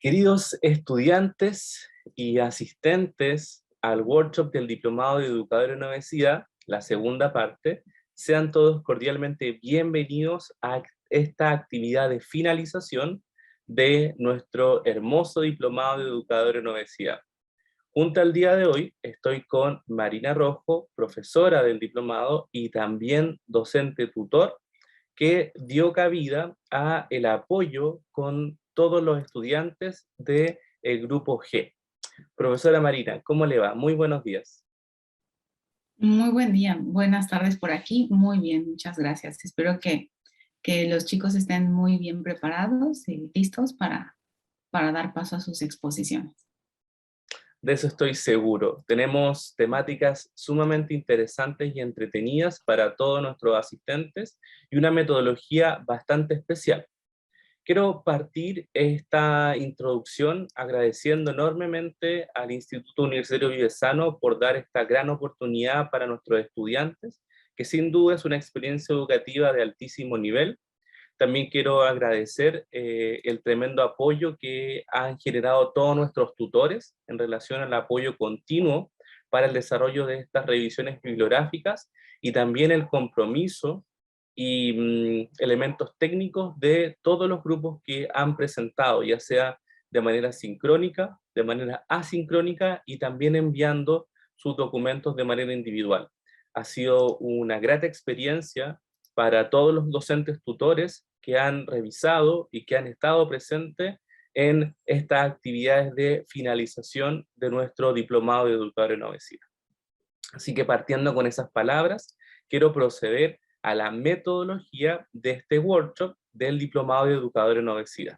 Queridos estudiantes y asistentes al workshop del Diplomado de Educador en Obesidad, la segunda parte, sean todos cordialmente bienvenidos a esta actividad de finalización de nuestro hermoso Diplomado de Educador en Obesidad. Junto al día de hoy estoy con Marina Rojo, profesora del Diplomado y también docente tutor, que dio cabida a el apoyo con todos los estudiantes del grupo G. Profesora Marina, ¿cómo le va? Muy buenos días. Muy buen día, buenas tardes por aquí. Muy bien, muchas gracias. Espero que los chicos estén muy bien preparados y listos para dar paso a sus exposiciones. De eso estoy seguro. Tenemos temáticas sumamente interesantes y entretenidas para todos nuestros asistentes y una metodología bastante especial. Quiero partir esta introducción agradeciendo enormemente al Instituto Universitario Vivesano por dar esta gran oportunidad para nuestros estudiantes, que sin duda es una experiencia educativa de altísimo nivel. También quiero agradecer el tremendo apoyo que han generado todos nuestros tutores en relación al apoyo continuo para el desarrollo de estas revisiones bibliográficas y también el compromiso y elementos técnicos de todos los grupos que han presentado, ya sea de manera sincrónica, de manera asincrónica y también enviando sus documentos de manera individual. Ha sido una grata experiencia para todos los docentes tutores que han revisado y que han estado presentes en estas actividades de finalización de nuestro Diplomado de Educador en Obesidad. Así que partiendo con esas palabras, quiero proceder a la metodología de este workshop del Diplomado de Educador en Obesidad.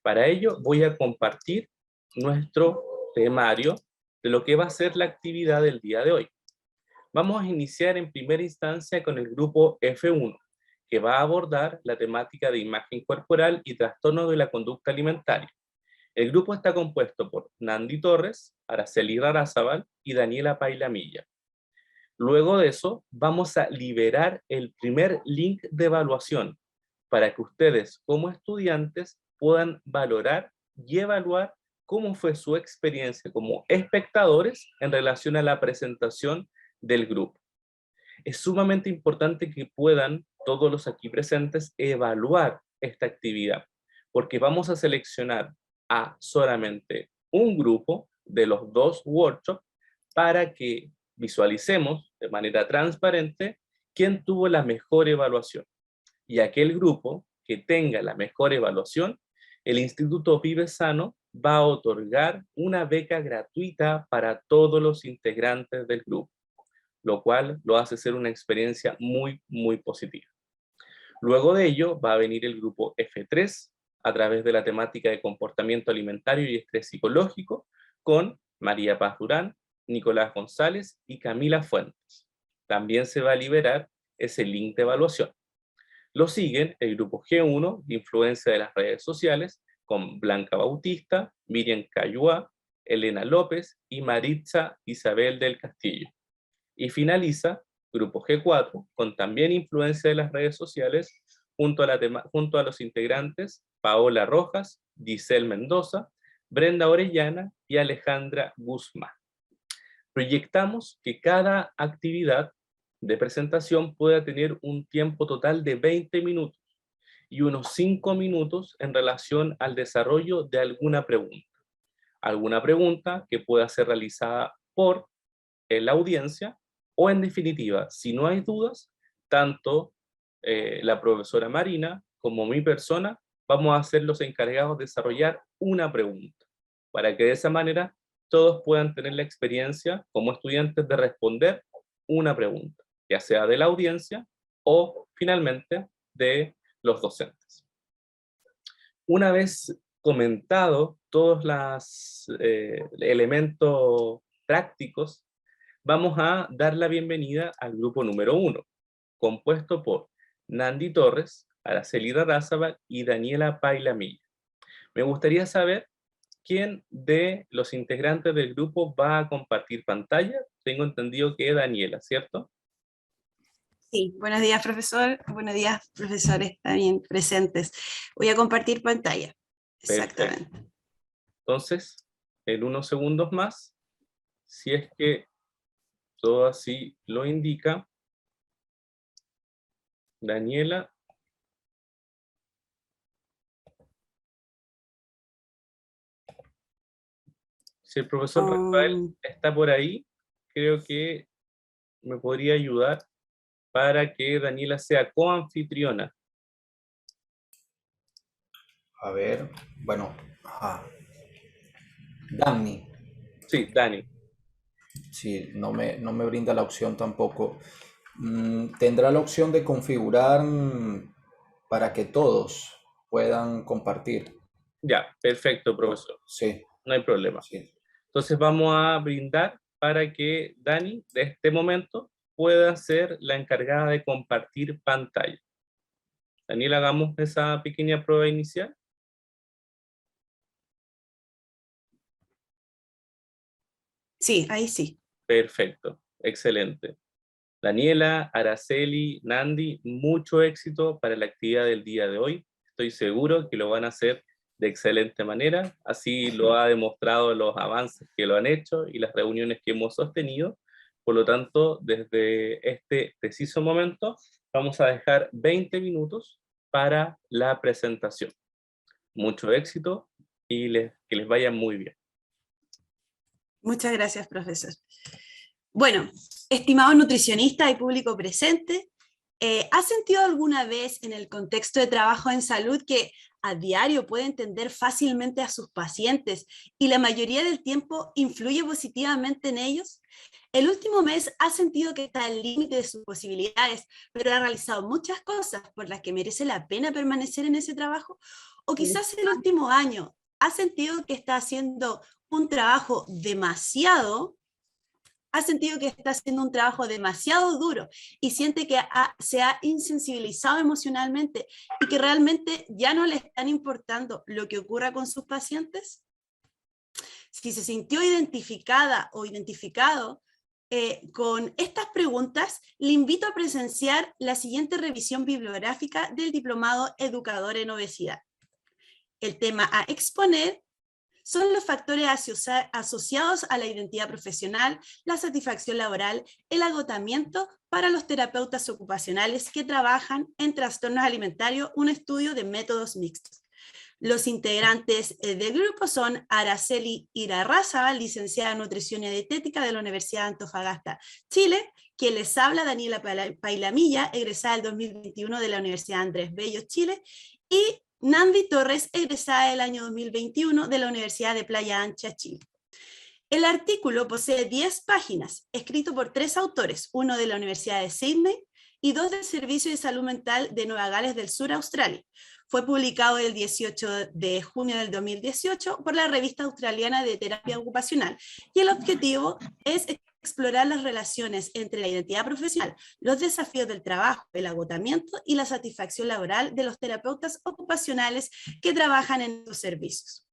Para ello voy a compartir nuestro temario de lo que va a ser la actividad del día de hoy. Vamos a iniciar en primera instancia con el grupo F1, que va a abordar la temática de imagen corporal y trastornos de la conducta alimentaria. El grupo está compuesto por Nandi Torres, Araceli Rarazábal y Daniela Pailamilla. Luego de eso, vamos a liberar el primer link de evaluación para que ustedes, como estudiantes, puedan valorar y evaluar cómo fue su experiencia como espectadores en relación a la presentación del grupo. Es sumamente importante que puedan todos los aquí presentes evaluar esta actividad, porque vamos a seleccionar a solamente un grupo de los dos workshops para que visualicemos de manera transparente quién tuvo la mejor evaluación. Y aquel grupo que tenga la mejor evaluación, el Instituto Vivesano va a otorgar una beca gratuita para todos los integrantes del grupo, lo cual lo hace ser una experiencia muy, muy positiva. Luego de ello va a venir el grupo F3 a través de la temática de comportamiento alimentario y estrés psicológico con María Paz Durán, Nicolás González y Camila Fuentes. También se va a liberar ese link de evaluación. Lo siguen el grupo G1 de influencia de las redes sociales con Blanca Bautista, Miriam Cayúa, Elena López y Maritza Isabel del Castillo. Y finaliza grupo G4 con también influencia de las redes sociales junto a los integrantes Paola Rojas, Giselle Mendoza, Brenda Orellana y Alejandra Guzmán. Proyectamos que cada actividad de presentación pueda tener un tiempo total de 20 minutos y unos 5 minutos en relación al desarrollo de alguna pregunta. Alguna pregunta que pueda ser realizada por la audiencia o en definitiva, si no hay dudas, tanto la profesora Marina como mi persona vamos a ser los encargados de desarrollar una pregunta para que de esa manera todos puedan tener la experiencia como estudiantes de responder una pregunta, ya sea de la audiencia o finalmente de los docentes. Una vez comentado todos los elementos prácticos, vamos a dar la bienvenida al grupo número 1, compuesto por Nandi Torres, Araceli Rarazábal y Daniela Pailamilla. Me gustaría saber quién de los integrantes del grupo va a compartir pantalla. Tengo entendido que es Daniela, ¿cierto? Sí, buenos días, profesor. Buenos días, profesores también presentes. Voy a compartir pantalla. Perfecto. Exactamente. Entonces, en unos segundos más, si es que todo así lo indica, Daniela. Si el profesor Rafael está por ahí, creo que me podría ayudar para que Daniela sea coanfitriona. A ver, bueno, Dani, Sí, Dani. sí, no me brinda la opción tampoco. Tendrá la opción de configurar para que todos puedan compartir. Ya, perfecto, profesor. Sí, No hay problema. sí. Entonces vamos a brindar para que Dani, de este momento, pueda ser la encargada de compartir pantalla. Daniela, hagamos esa pequeña prueba inicial. Sí, ahí sí. Perfecto, excelente. Daniela, Araceli, Nandi, mucho éxito para la actividad del día de hoy. Estoy seguro que lo van a hacer de excelente manera. Así lo ha demostrado los avances que lo han hecho y las reuniones que hemos sostenido. Por lo tanto, desde este preciso momento, vamos a dejar 20 minutos para la presentación. Mucho éxito y que les vaya muy bien. Muchas gracias, profesor. Bueno, estimado nutricionista y público presente, ¿has sentido alguna vez en el contexto de trabajo en salud que a diario puede entender fácilmente a sus pacientes y la mayoría del tiempo influye positivamente en ellos? El último mes ha sentido que está al límite de sus posibilidades, pero ha realizado muchas cosas por las que merece la pena permanecer en ese trabajo. O quizás el último año ha sentido que está haciendo un trabajo ha sentido que está haciendo un trabajo demasiado duro y siente que se ha insensibilizado emocionalmente y que realmente ya no le están importando lo que ocurra con sus pacientes. Si se sintió identificada o identificado con estas preguntas, le invito a presenciar la siguiente revisión bibliográfica del Diplomado Educador en Obesidad. El tema a exponer son los factores asociados a la identidad profesional, la satisfacción laboral, el agotamiento para los terapeutas ocupacionales que trabajan en trastornos alimentarios, un estudio de métodos mixtos. Los integrantes del grupo son Araceli Irarrázaval, licenciada en Nutrición y Dietética de la Universidad de Antofagasta, Chile, quien les habla, Daniela Pailamilla, egresada del 2021 de la Universidad Andrés Bello, Chile, y Nandi Torres, egresada del año 2021 de la Universidad de Playa Ancha, Chile. El artículo posee 10 páginas, escrito por 3 autores, uno de la Universidad de Sydney y 2 del Servicio de Salud Mental de Nueva Gales del Sur, Australia. Fue publicado el 18 de junio del 2018 por la Revista Australiana de Terapia Ocupacional y el objetivo es explorar las relaciones entre la identidad profesional, los desafíos del trabajo, el agotamiento y la satisfacción laboral de los terapeutas ocupacionales que trabajan en los servicios.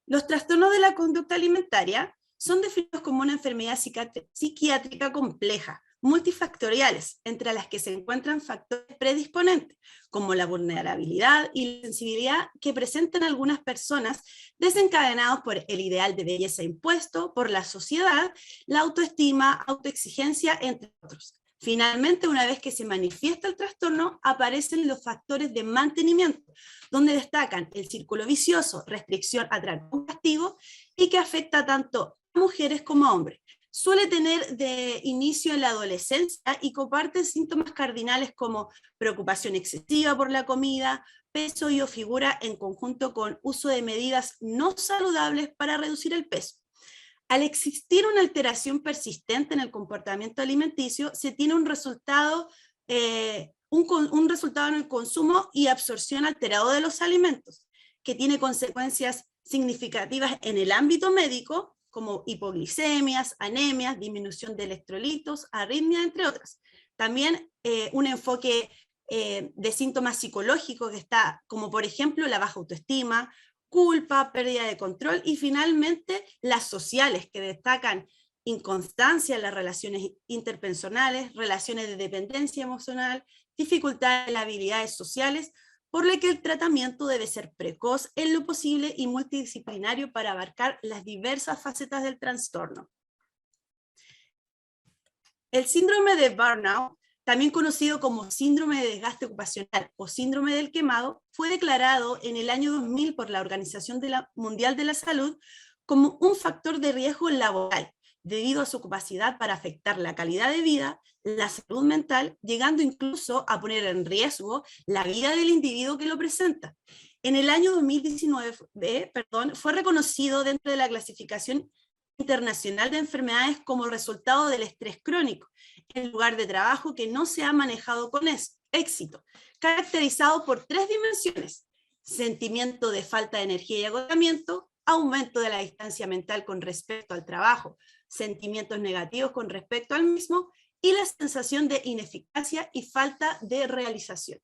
Los trastornos de la conducta alimentaria son definidos como una enfermedad psiquiátrica compleja, multifactoriales, entre las que se encuentran factores predisponentes, como la vulnerabilidad y la sensibilidad que presentan algunas personas, desencadenados por el ideal de belleza impuesto por la sociedad, la autoestima, autoexigencia, entre otros. Finalmente, una vez que se manifiesta el trastorno, aparecen los factores de mantenimiento, donde destacan el círculo vicioso, restricción a trato castigo, y que afecta tanto a mujeres como a hombres. Suele tener de inicio en la adolescencia y comparte síntomas cardinales como preocupación excesiva por la comida, peso y o figura en conjunto con uso de medidas no saludables para reducir el peso. Al existir una alteración persistente en el comportamiento alimenticio, se tiene un resultado en el consumo y absorción alterado de los alimentos, que tiene consecuencias significativas en el ámbito médico, como hipoglicemias, anemias, disminución de electrolitos, arritmia, entre otras. También un enfoque de síntomas psicológicos que está, como por ejemplo la baja autoestima, culpa, pérdida de control y finalmente las sociales que destacan inconstancia en las relaciones interpersonales, relaciones de dependencia emocional, dificultades en las habilidades sociales, por lo que el tratamiento debe ser precoz en lo posible y multidisciplinario para abarcar las diversas facetas del trastorno. El síndrome de burnout, también conocido como síndrome de desgaste ocupacional o síndrome del quemado, fue declarado en el año 2000 por la Organización Mundial de la Salud como un factor de riesgo laboral, debido a su capacidad para afectar la calidad de vida, la salud mental, llegando incluso a poner en riesgo la vida del individuo que lo presenta. En el año 2019, fue reconocido dentro de la clasificación internacional de enfermedades como resultado del estrés crónico, en lugar de trabajo que no se ha manejado con éxito, caracterizado por 3 dimensiones: sentimiento de falta de energía y agotamiento, aumento de la distancia mental con respecto al trabajo, sentimientos negativos con respecto al mismo, y la sensación de ineficacia y falta de realización.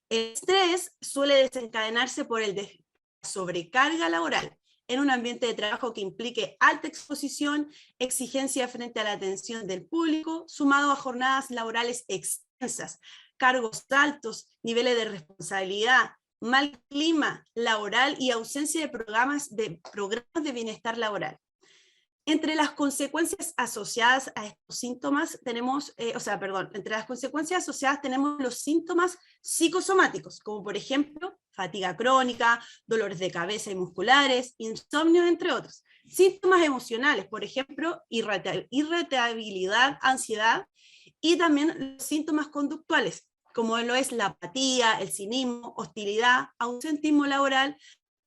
El estrés suele desencadenarse por el sobrecarga laboral en un ambiente de trabajo que implique alta exposición, exigencia frente a la atención del público, sumado a jornadas laborales extensas, cargos altos, niveles de responsabilidad, mal clima laboral y ausencia de programas de bienestar laboral. Entre las consecuencias asociadas a estos síntomas tenemos, entre las consecuencias asociadas tenemos los síntomas psicosomáticos, como por ejemplo, fatiga crónica, dolores de cabeza y musculares, insomnio, entre otros. Síntomas emocionales, por ejemplo, irritabilidad, ansiedad, y también los síntomas conductuales, como lo es la apatía, el cinismo, hostilidad, ausentismo laboral,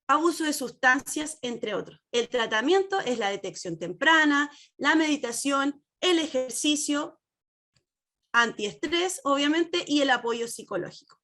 abuso de sustancias, entre otros. El tratamiento es la detección temprana, la meditación, el ejercicio, antiestrés, obviamente, y el apoyo psicológico.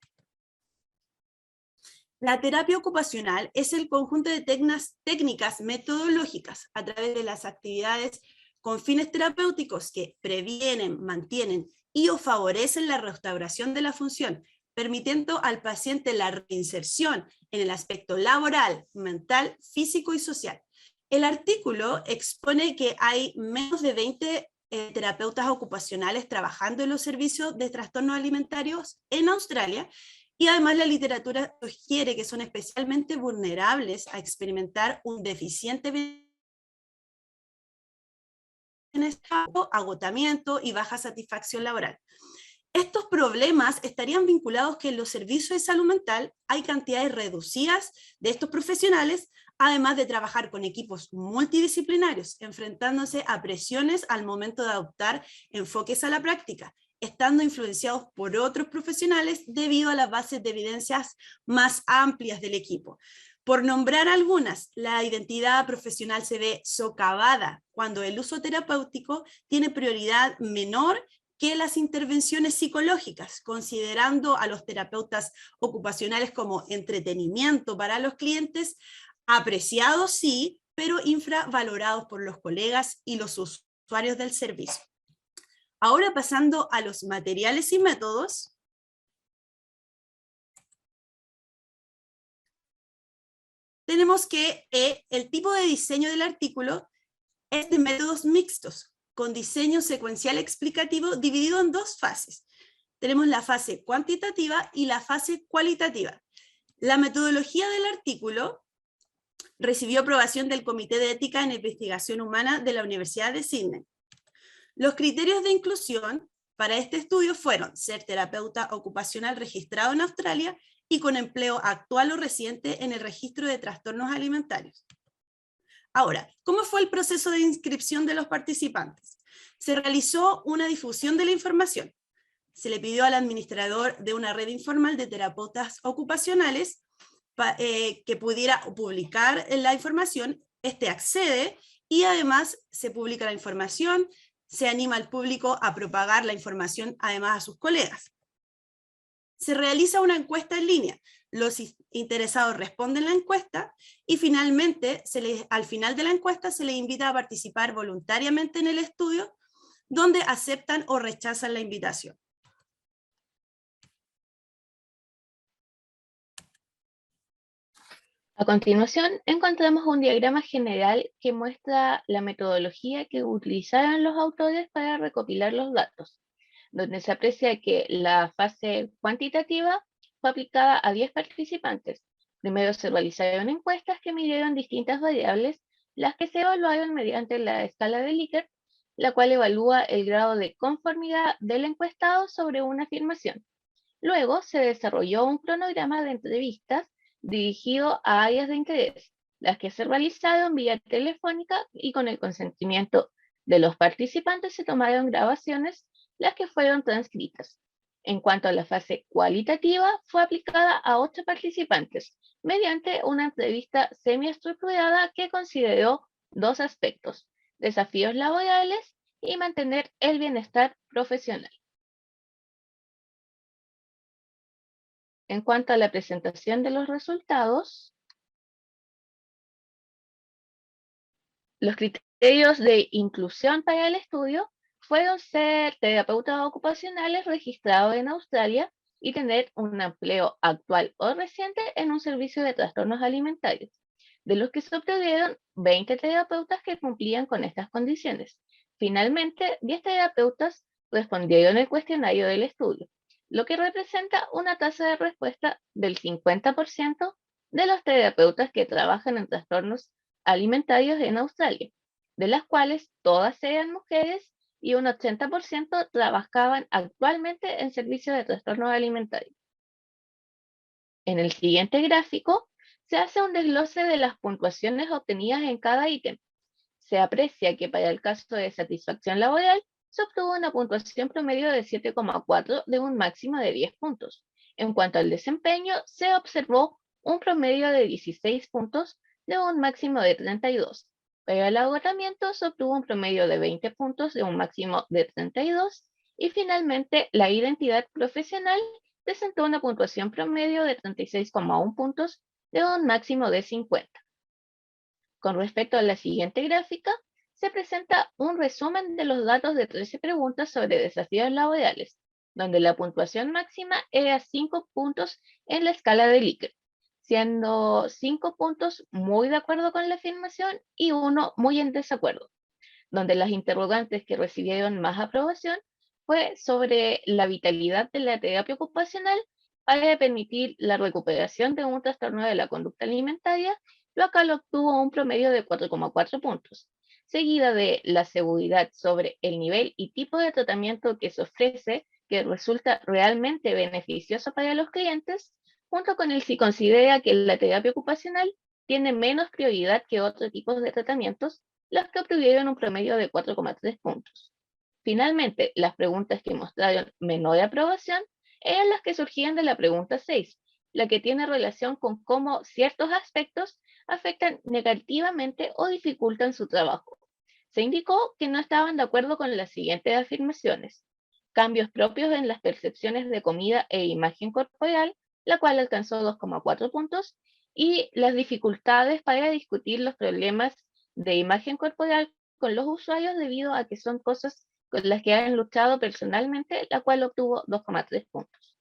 La terapia ocupacional es el conjunto de técnicas metodológicas a través de las actividades con fines terapéuticos que previenen, mantienen y o favorecen la restauración de la función, permitiendo al paciente la reinserción en el aspecto laboral, mental, físico y social. El artículo expone que hay menos de 20 terapeutas ocupacionales trabajando en los servicios de trastornos alimentarios en Australia, y además la literatura sugiere que son especialmente vulnerables a experimentar un deficiente bienestar, agotamiento y baja satisfacción laboral. Estos problemas estarían vinculados que en los servicios de salud mental hay cantidades reducidas de estos profesionales, además de trabajar con equipos multidisciplinarios, enfrentándose a presiones al momento de adoptar enfoques a la práctica, estando influenciados por otros profesionales debido a las bases de evidencias más amplias del equipo. Por nombrar algunas, la identidad profesional se ve socavada cuando el uso terapéutico tiene prioridad menor que las intervenciones psicológicas, considerando a los terapeutas ocupacionales como entretenimiento para los clientes, apreciados sí, pero infravalorados por los colegas y los usuarios del servicio. Ahora pasando a los materiales y métodos. Tenemos que el tipo de diseño del artículo es de métodos mixtos, con diseño secuencial explicativo dividido en 2 fases. Tenemos la fase cuantitativa y la fase cualitativa. La metodología del artículo recibió aprobación del Comité de Ética en Investigación Humana de la Universidad de Sydney. Los criterios de inclusión para este estudio fueron ser terapeuta ocupacional registrado en Australia y con empleo actual o reciente en el registro de trastornos alimentarios. Ahora, ¿cómo fue el proceso de inscripción de los participantes? Se realizó una difusión de la información. Se le pidió al administrador de una red informal de terapeutas ocupacionales que pudiera publicar la información. Este accede y además se publica la información, se anima al público a propagar la información además a sus colegas. Se realiza una encuesta en línea. Los interesados responden la encuesta y finalmente, al final de la encuesta, se les invita a participar voluntariamente en el estudio, donde aceptan o rechazan la invitación. A continuación, encontramos un diagrama general que muestra la metodología que utilizaron los autores para recopilar los datos, donde se aprecia que la fase cuantitativa fue aplicada a 10 participantes. Primero se realizaron encuestas que midieron distintas variables, las que se evaluaron mediante la escala de Likert, la cual evalúa el grado de conformidad del encuestado sobre una afirmación. Luego se desarrolló un cronograma de entrevistas dirigido a áreas de interés, las que se realizaron vía telefónica y con el consentimiento de los participantes se tomaron grabaciones, las que fueron transcritas. En cuanto a la fase cualitativa, fue aplicada a 8 participantes mediante una entrevista semiestructurada que consideró 2 aspectos: desafíos laborales y mantener el bienestar profesional. En cuanto a la presentación de los resultados, los criterios de inclusión para el estudio fueron ser terapeutas ocupacionales registrados en Australia y tener un empleo actual o reciente en un servicio de trastornos alimentarios, de los que se obtuvieron 20 terapeutas que cumplían con estas condiciones. Finalmente, 10 terapeutas respondieron el cuestionario del estudio, lo que representa una tasa de respuesta del 50% de los terapeutas que trabajan en trastornos alimentarios en Australia, de las cuales todas eran mujeres y un 80% trabajaban actualmente en servicios de trastornos alimentarios. En el siguiente gráfico se hace un desglose de las puntuaciones obtenidas en cada ítem. Se aprecia que para el caso de satisfacción laboral se obtuvo una puntuación promedio de 7,4 de un máximo de 10 puntos. En cuanto al desempeño, se observó un promedio de 16 puntos de un máximo de 32. Para el agotamiento se obtuvo un promedio de 20 puntos de un máximo de 32. Y finalmente, la identidad profesional presentó una puntuación promedio de 36,1 puntos de un máximo de 50. Con respecto a la siguiente gráfica, se presenta un resumen de los datos de 13 preguntas sobre desafíos laborales, donde la puntuación máxima era 5 puntos en la escala de Likert, siendo 5 puntos muy de acuerdo con la afirmación y 1 muy en desacuerdo, donde las interrogantes que recibieron más aprobación fue sobre la vitalidad de la terapia ocupacional para permitir la recuperación de un trastorno de la conducta alimentaria, lo cual obtuvo un promedio de 4,4 puntos, seguida de la seguridad sobre el nivel y tipo de tratamiento que se ofrece, que resulta realmente beneficioso para los clientes, junto con el si considera que la terapia ocupacional tiene menos prioridad que otros tipos de tratamientos, los que obtuvieron un promedio de 4,3 puntos. Finalmente, las preguntas que mostraron menor aprobación eran las que surgían de la pregunta 6, la que tiene relación con cómo ciertos aspectos afectan negativamente o dificultan su trabajo. Se indicó que no estaban de acuerdo con las siguientes afirmaciones: cambios propios en las percepciones de comida e imagen corporal, la cual alcanzó 2,4 puntos, y las dificultades para discutir los problemas de imagen corporal con los usuarios debido a que son cosas con las que han luchado personalmente, la cual obtuvo 2,3 puntos.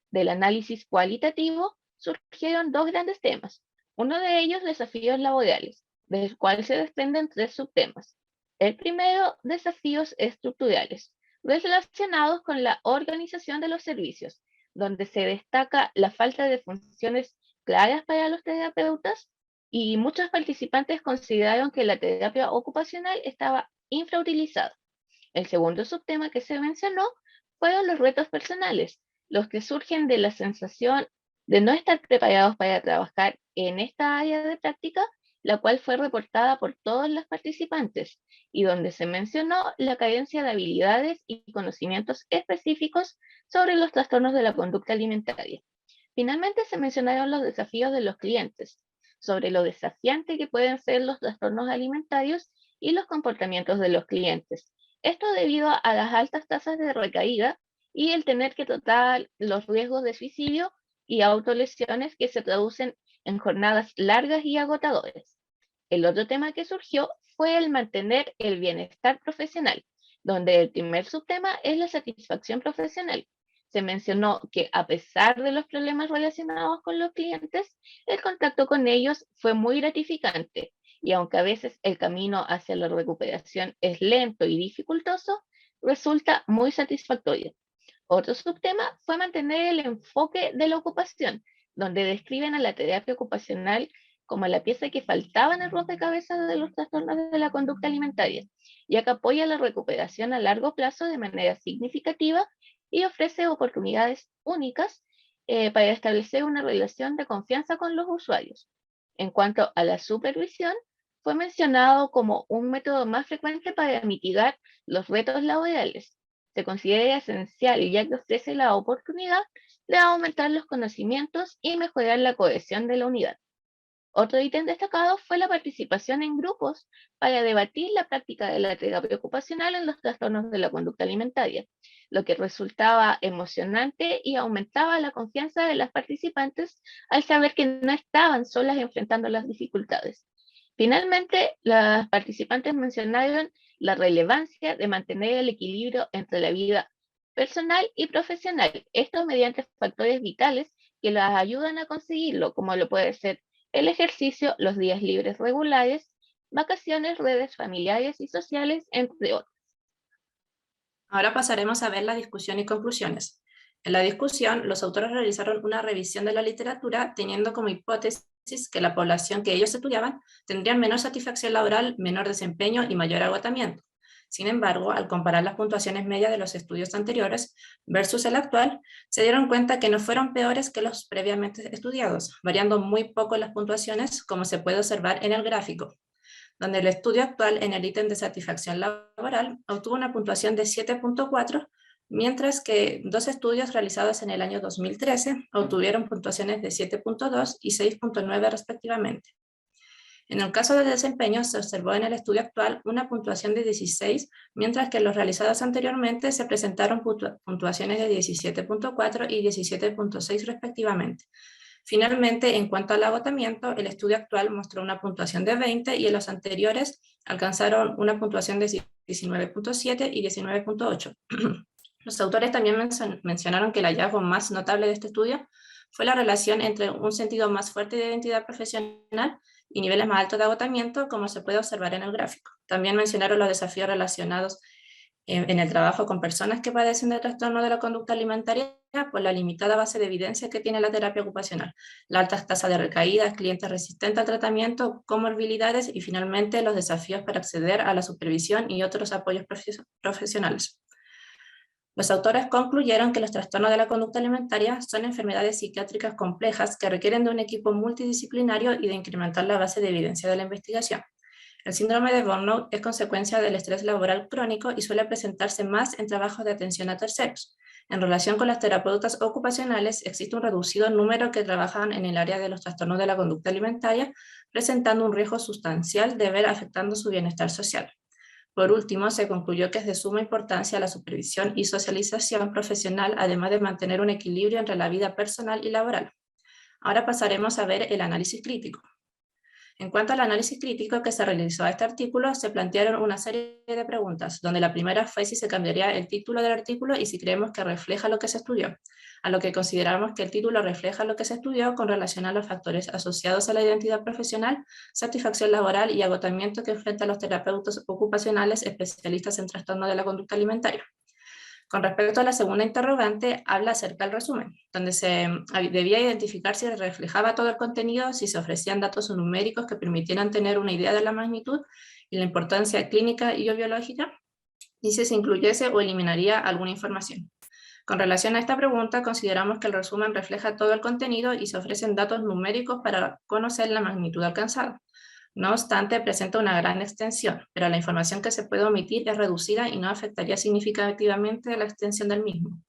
Del análisis cualitativo surgieron 2 grandes temas. Uno de ellos, desafíos laborales, del cual se desprenden 3 subtemas. El primero, desafíos estructurales, relacionados con la organización de los servicios, donde se destaca la falta de funciones claras para los terapeutas y muchos participantes consideraron que la terapia ocupacional estaba infrautilizada. El segundo subtema que se mencionó fueron los retos personales, los que surgen de la sensación de no estar preparados para trabajar en esta área de práctica, la cual fue reportada por todos los participantes y donde se mencionó la carencia de habilidades y conocimientos específicos sobre los trastornos de la conducta alimentaria. Finalmente se mencionaron los desafíos de los clientes, sobre lo desafiante que pueden ser los trastornos alimentarios y los comportamientos de los clientes. Esto debido a las altas tasas de recaída y el tener que tratar los riesgos de suicidio y autolesiones que se traducen en jornadas largas y agotadoras. El otro tema que surgió fue el mantener el bienestar profesional, donde el primer subtema es la satisfacción profesional. Se mencionó que a pesar de los problemas relacionados con los clientes, el contacto con ellos fue muy gratificante y aunque a veces el camino hacia la recuperación es lento y dificultoso, resulta muy satisfactorio. Otro subtema fue mantener el enfoque de la ocupación, donde describen a la terapia ocupacional como la pieza que faltaba en el rompecabezas de los trastornos de la conducta alimentaria, ya que apoya la recuperación a largo plazo de manera significativa y ofrece oportunidades únicas para establecer una relación de confianza con los usuarios. En cuanto a la supervisión, fue mencionado como un método más frecuente para mitigar los retos laborales. Se considera esencial ya que ofrece la oportunidad de aumentar los conocimientos y mejorar la cohesión de la unidad. Otro ítem destacado fue la participación en grupos para debatir la práctica de la terapia ocupacional en los trastornos de la conducta alimentaria, lo que resultaba emocionante y aumentaba la confianza de las participantes al saber que no estaban solas enfrentando las dificultades. Finalmente, las participantes mencionaron la relevancia de mantener el equilibrio entre la vida personal y profesional, esto mediante factores vitales que las ayudan a conseguirlo, como lo puede ser el ejercicio, los días libres regulares, vacaciones, redes familiares y sociales, entre otros. Ahora pasaremos a ver la discusión y conclusiones. En la discusión, los autores realizaron una revisión de la literatura teniendo como hipótesis que la población que ellos estudiaban tendría menor satisfacción laboral, menor desempeño y mayor agotamiento. Sin embargo, al comparar las puntuaciones medias de los estudios anteriores versus el actual, se dieron cuenta que no fueron peores que los previamente estudiados, variando muy poco las puntuaciones, como se puede observar en el gráfico, donde el estudio actual en el ítem de satisfacción laboral obtuvo una puntuación de 7.4, mientras que dos estudios realizados en el año 2013 obtuvieron puntuaciones de 7.2 y 6.9 respectivamente. En el caso del desempeño, se observó en el estudio actual una puntuación de 16, mientras que en los realizados anteriormente se presentaron puntuaciones de 17.4 y 17.6 respectivamente. Finalmente, en cuanto al agotamiento, el estudio actual mostró una puntuación de 20 y en los anteriores alcanzaron una puntuación de 19.7 y 19.8. Los autores también mencionaron que el hallazgo más notable de este estudio fue la relación entre un sentido más fuerte de identidad profesional y niveles más altos de agotamiento, como se puede observar en el gráfico. También mencionaron los desafíos relacionados en el trabajo con personas que padecen de trastorno de la conducta alimentaria por la limitada base de evidencia que tiene la terapia ocupacional, la alta tasa de recaídas, clientes resistentes al tratamiento, comorbilidades y finalmente los desafíos para acceder a la supervisión y otros apoyos profesionales. Los autores concluyeron que los trastornos de la conducta alimentaria son enfermedades psiquiátricas complejas que requieren de un equipo multidisciplinario y de incrementar la base de evidencia de la investigación. El síndrome de burnout es consecuencia del estrés laboral crónico y suele presentarse más en trabajos de atención a terceros. En relación con las terapeutas ocupacionales, existe un reducido número que trabajan en el área de los trastornos de la conducta alimentaria, presentando un riesgo sustancial de ver afectando su bienestar social. Por último, se concluyó que es de suma importancia la supervisión y socialización profesional, además de mantener un equilibrio entre la vida personal y laboral. Ahora pasaremos a ver el análisis crítico. En cuanto al análisis crítico que se realizó a este artículo, se plantearon una serie de preguntas, donde la primera fue si se cambiaría el título del artículo y si creemos que refleja lo que se estudió, a lo que consideramos que el título refleja lo que se estudió con relación a los factores asociados a la identidad profesional, satisfacción laboral y agotamiento que enfrentan los terapeutas ocupacionales especialistas en trastorno de la conducta alimentaria. Con respecto a la segunda interrogante, habla acerca del resumen, donde se debía identificar si reflejaba todo el contenido, si se ofrecían datos numéricos que permitieran tener una idea de la magnitud y la importancia clínica y o biológica, y si se incluyese o eliminaría alguna información. Con relación a esta pregunta, consideramos que el resumen refleja todo el contenido y se ofrecen datos numéricos para conocer la magnitud alcanzada. No obstante, presenta una gran extensión, pero la información que se puede omitir es reducida y no afectaría significativamente la extensión del mismo.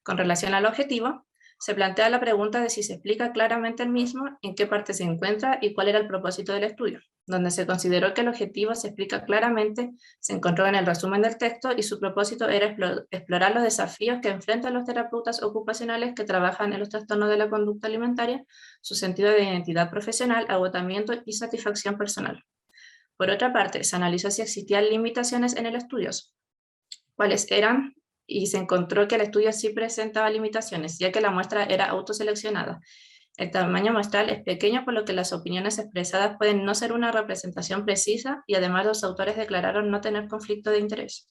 Con relación al objetivo, se plantea la pregunta de si se explica claramente el mismo, en qué parte se encuentra y cuál era el propósito del estudio. Donde se consideró que el objetivo se explica claramente, se encontró en el resumen del texto y su propósito era explorar los desafíos que enfrentan los terapeutas ocupacionales que trabajan en los trastornos de la conducta alimentaria, su sentido de identidad profesional, agotamiento y satisfacción personal. Por otra parte, se analizó si existían limitaciones en el estudio, cuáles eran, y se encontró que el estudio sí presentaba limitaciones, ya que la muestra era autoseleccionada. El tamaño muestral es pequeño, por lo que las opiniones expresadas pueden no ser una representación precisa y además los autores declararon no tener conflicto de interés.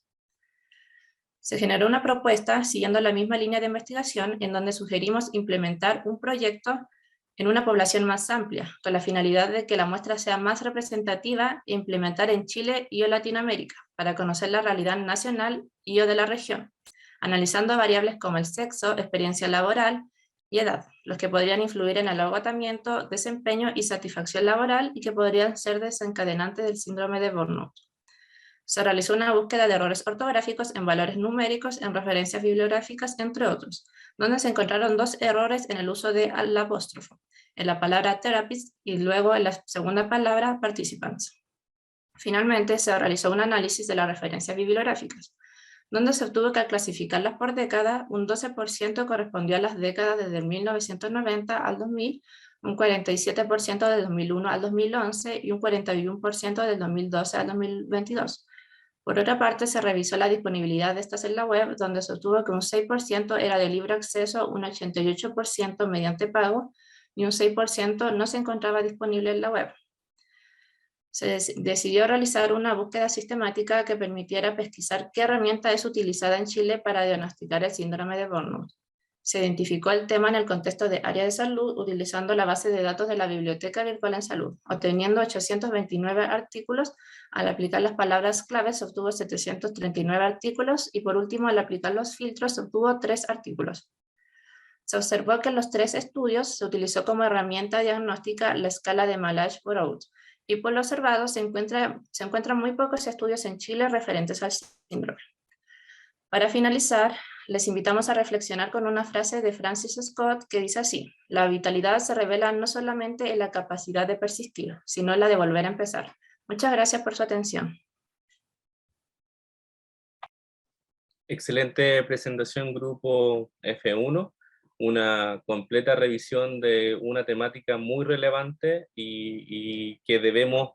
Se generó una propuesta siguiendo la misma línea de investigación en donde sugerimos implementar un proyecto en una población más amplia, con la finalidad de que la muestra sea más representativa e implementar en Chile y o Latinoamérica, para conocer la realidad nacional y o de la región, analizando variables como el sexo, experiencia laboral y edad, los que podrían influir en el agotamiento, desempeño y satisfacción laboral y que podrían ser desencadenantes del síndrome de burnout. Se realizó una búsqueda de errores ortográficos en valores numéricos, en referencias bibliográficas, entre otros, donde se encontraron 2 errores en el uso de la apóstrofo, en la palabra therapist y luego en la segunda palabra participants. Finalmente, se realizó un análisis de las referencias bibliográficas, donde se obtuvo que al clasificarlas por década, un 12% correspondió a las décadas desde 1990 al 2000, un 47% del 2001 al 2011 y un 41% del 2012 al 2022. Por otra parte, se revisó la disponibilidad de estas en la web, donde se obtuvo que un 6% era de libre acceso, un 88% mediante pago y un 6% no se encontraba disponible en la web. Se decidió realizar una búsqueda sistemática que permitiera pesquisar qué herramienta es utilizada en Chile para diagnosticar el síndrome de burnout. Se identificó el tema en el contexto de área de salud utilizando la base de datos de la Biblioteca Virtual en Salud, obteniendo 829 artículos. Al aplicar las palabras claves se obtuvo 739 artículos y por último al aplicar los filtros se obtuvo 3 artículos. Se observó que en los 3 estudios se utilizó como herramienta diagnóstica la escala de Malach-Burnout y por lo observado se encuentran muy pocos estudios en Chile referentes al síndrome. Para finalizar, les invitamos a reflexionar con una frase de Francis Scott que dice así: la vitalidad se revela no solamente en la capacidad de persistir, sino en la de volver a empezar. Muchas gracias por su atención. Excelente presentación, grupo F1, una completa revisión de una temática muy relevante y que debemos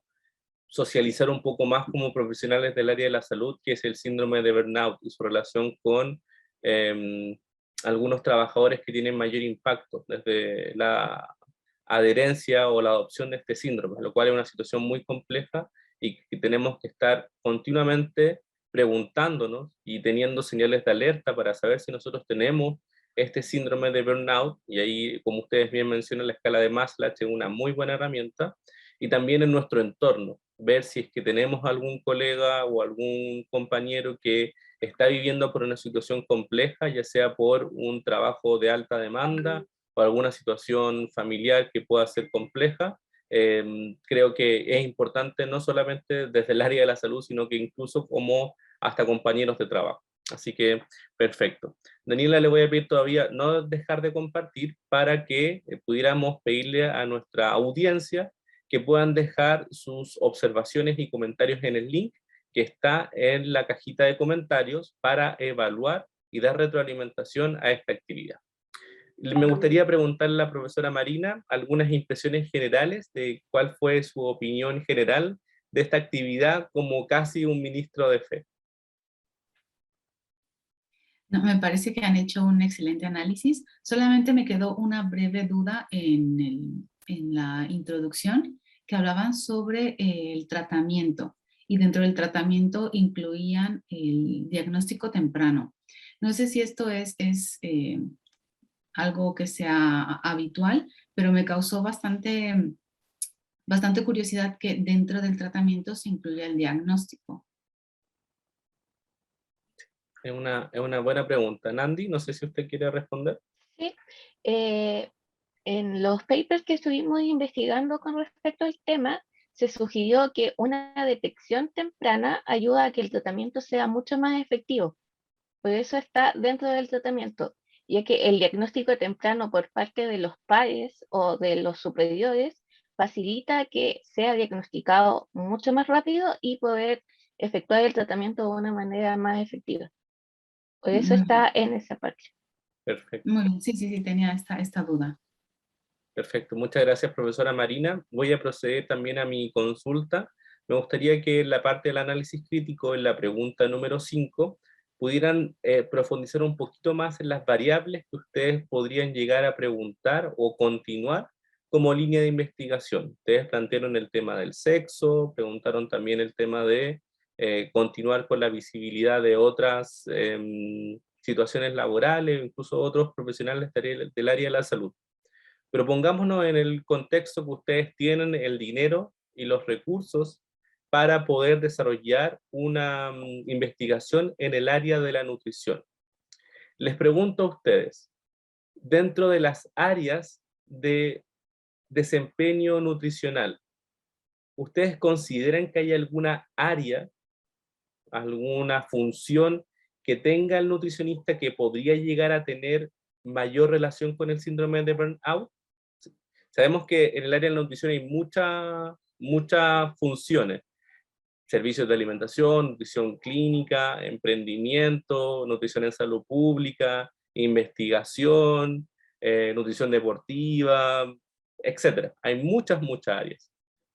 socializar un poco más como profesionales del área de la salud, que es el síndrome de burnout y su relación con algunos trabajadores que tienen mayor impacto desde la adherencia o la adopción de este síndrome, lo cual es una situación muy compleja y que tenemos que estar continuamente preguntándonos y teniendo señales de alerta para saber si nosotros tenemos este síndrome de burnout, y ahí, como ustedes bien mencionan, la escala de Maslach es una muy buena herramienta, y también en nuestro entorno, ver si es que tenemos algún colega o algún compañero que está viviendo por una situación compleja, ya sea por un trabajo de alta demanda o alguna situación familiar que pueda ser compleja. Creo que es importante no solamente desde el área de la salud, sino que incluso como hasta compañeros de trabajo. Así que, perfecto. Daniela, le voy a pedir todavía no dejar de compartir para que pudiéramos pedirle a nuestra audiencia que puedan dejar sus observaciones y comentarios en el link que está en la cajita de comentarios para evaluar y dar retroalimentación a esta actividad. Me gustaría preguntarle a la profesora Marina algunas impresiones generales de cuál fue su opinión general de esta actividad como casi un ministro de fe. No, me parece que han hecho un excelente análisis. Solamente me quedó una breve duda en la introducción, que hablaban sobre el tratamiento, y dentro del tratamiento incluían el diagnóstico temprano. No sé si esto es algo que sea habitual, pero me causó bastante curiosidad que dentro del tratamiento se incluya el diagnóstico. Es una buena pregunta. Nandi, no sé si usted quiere responder. Sí. En los papers que estuvimos investigando con respecto al tema, se sugirió que una detección temprana ayuda a que el tratamiento sea mucho más efectivo. Por eso está dentro del tratamiento, ya que el diagnóstico temprano por parte de los pares o de los superiores facilita que sea diagnosticado mucho más rápido y poder efectuar el tratamiento de una manera más efectiva. Por eso está en esa parte. Perfecto. Muy bien, sí, tenía esta duda. Perfecto, muchas gracias, profesora Marina. Voy a proceder también a mi consulta. Me gustaría que en la parte del análisis crítico, en la pregunta número 5, pudieran profundizar un poquito más en las variables que ustedes podrían llegar a preguntar o continuar como línea de investigación. Ustedes plantearon el tema del sexo, preguntaron también el tema de continuar con la visibilidad de otras situaciones laborales, incluso otros profesionales del área de la salud. Pero pongámonos en el contexto que ustedes tienen el dinero y los recursos para poder desarrollar una investigación en el área de la nutrición. Les pregunto a ustedes, dentro de las áreas de desempeño nutricional, ¿ustedes consideran que hay alguna área, alguna función que tenga el nutricionista que podría llegar a tener mayor relación con el síndrome de burnout? Sabemos que en el área de la nutrición hay muchas funciones: servicios de alimentación, nutrición clínica, emprendimiento, nutrición en salud pública, investigación, nutrición deportiva, etc. Hay muchas áreas.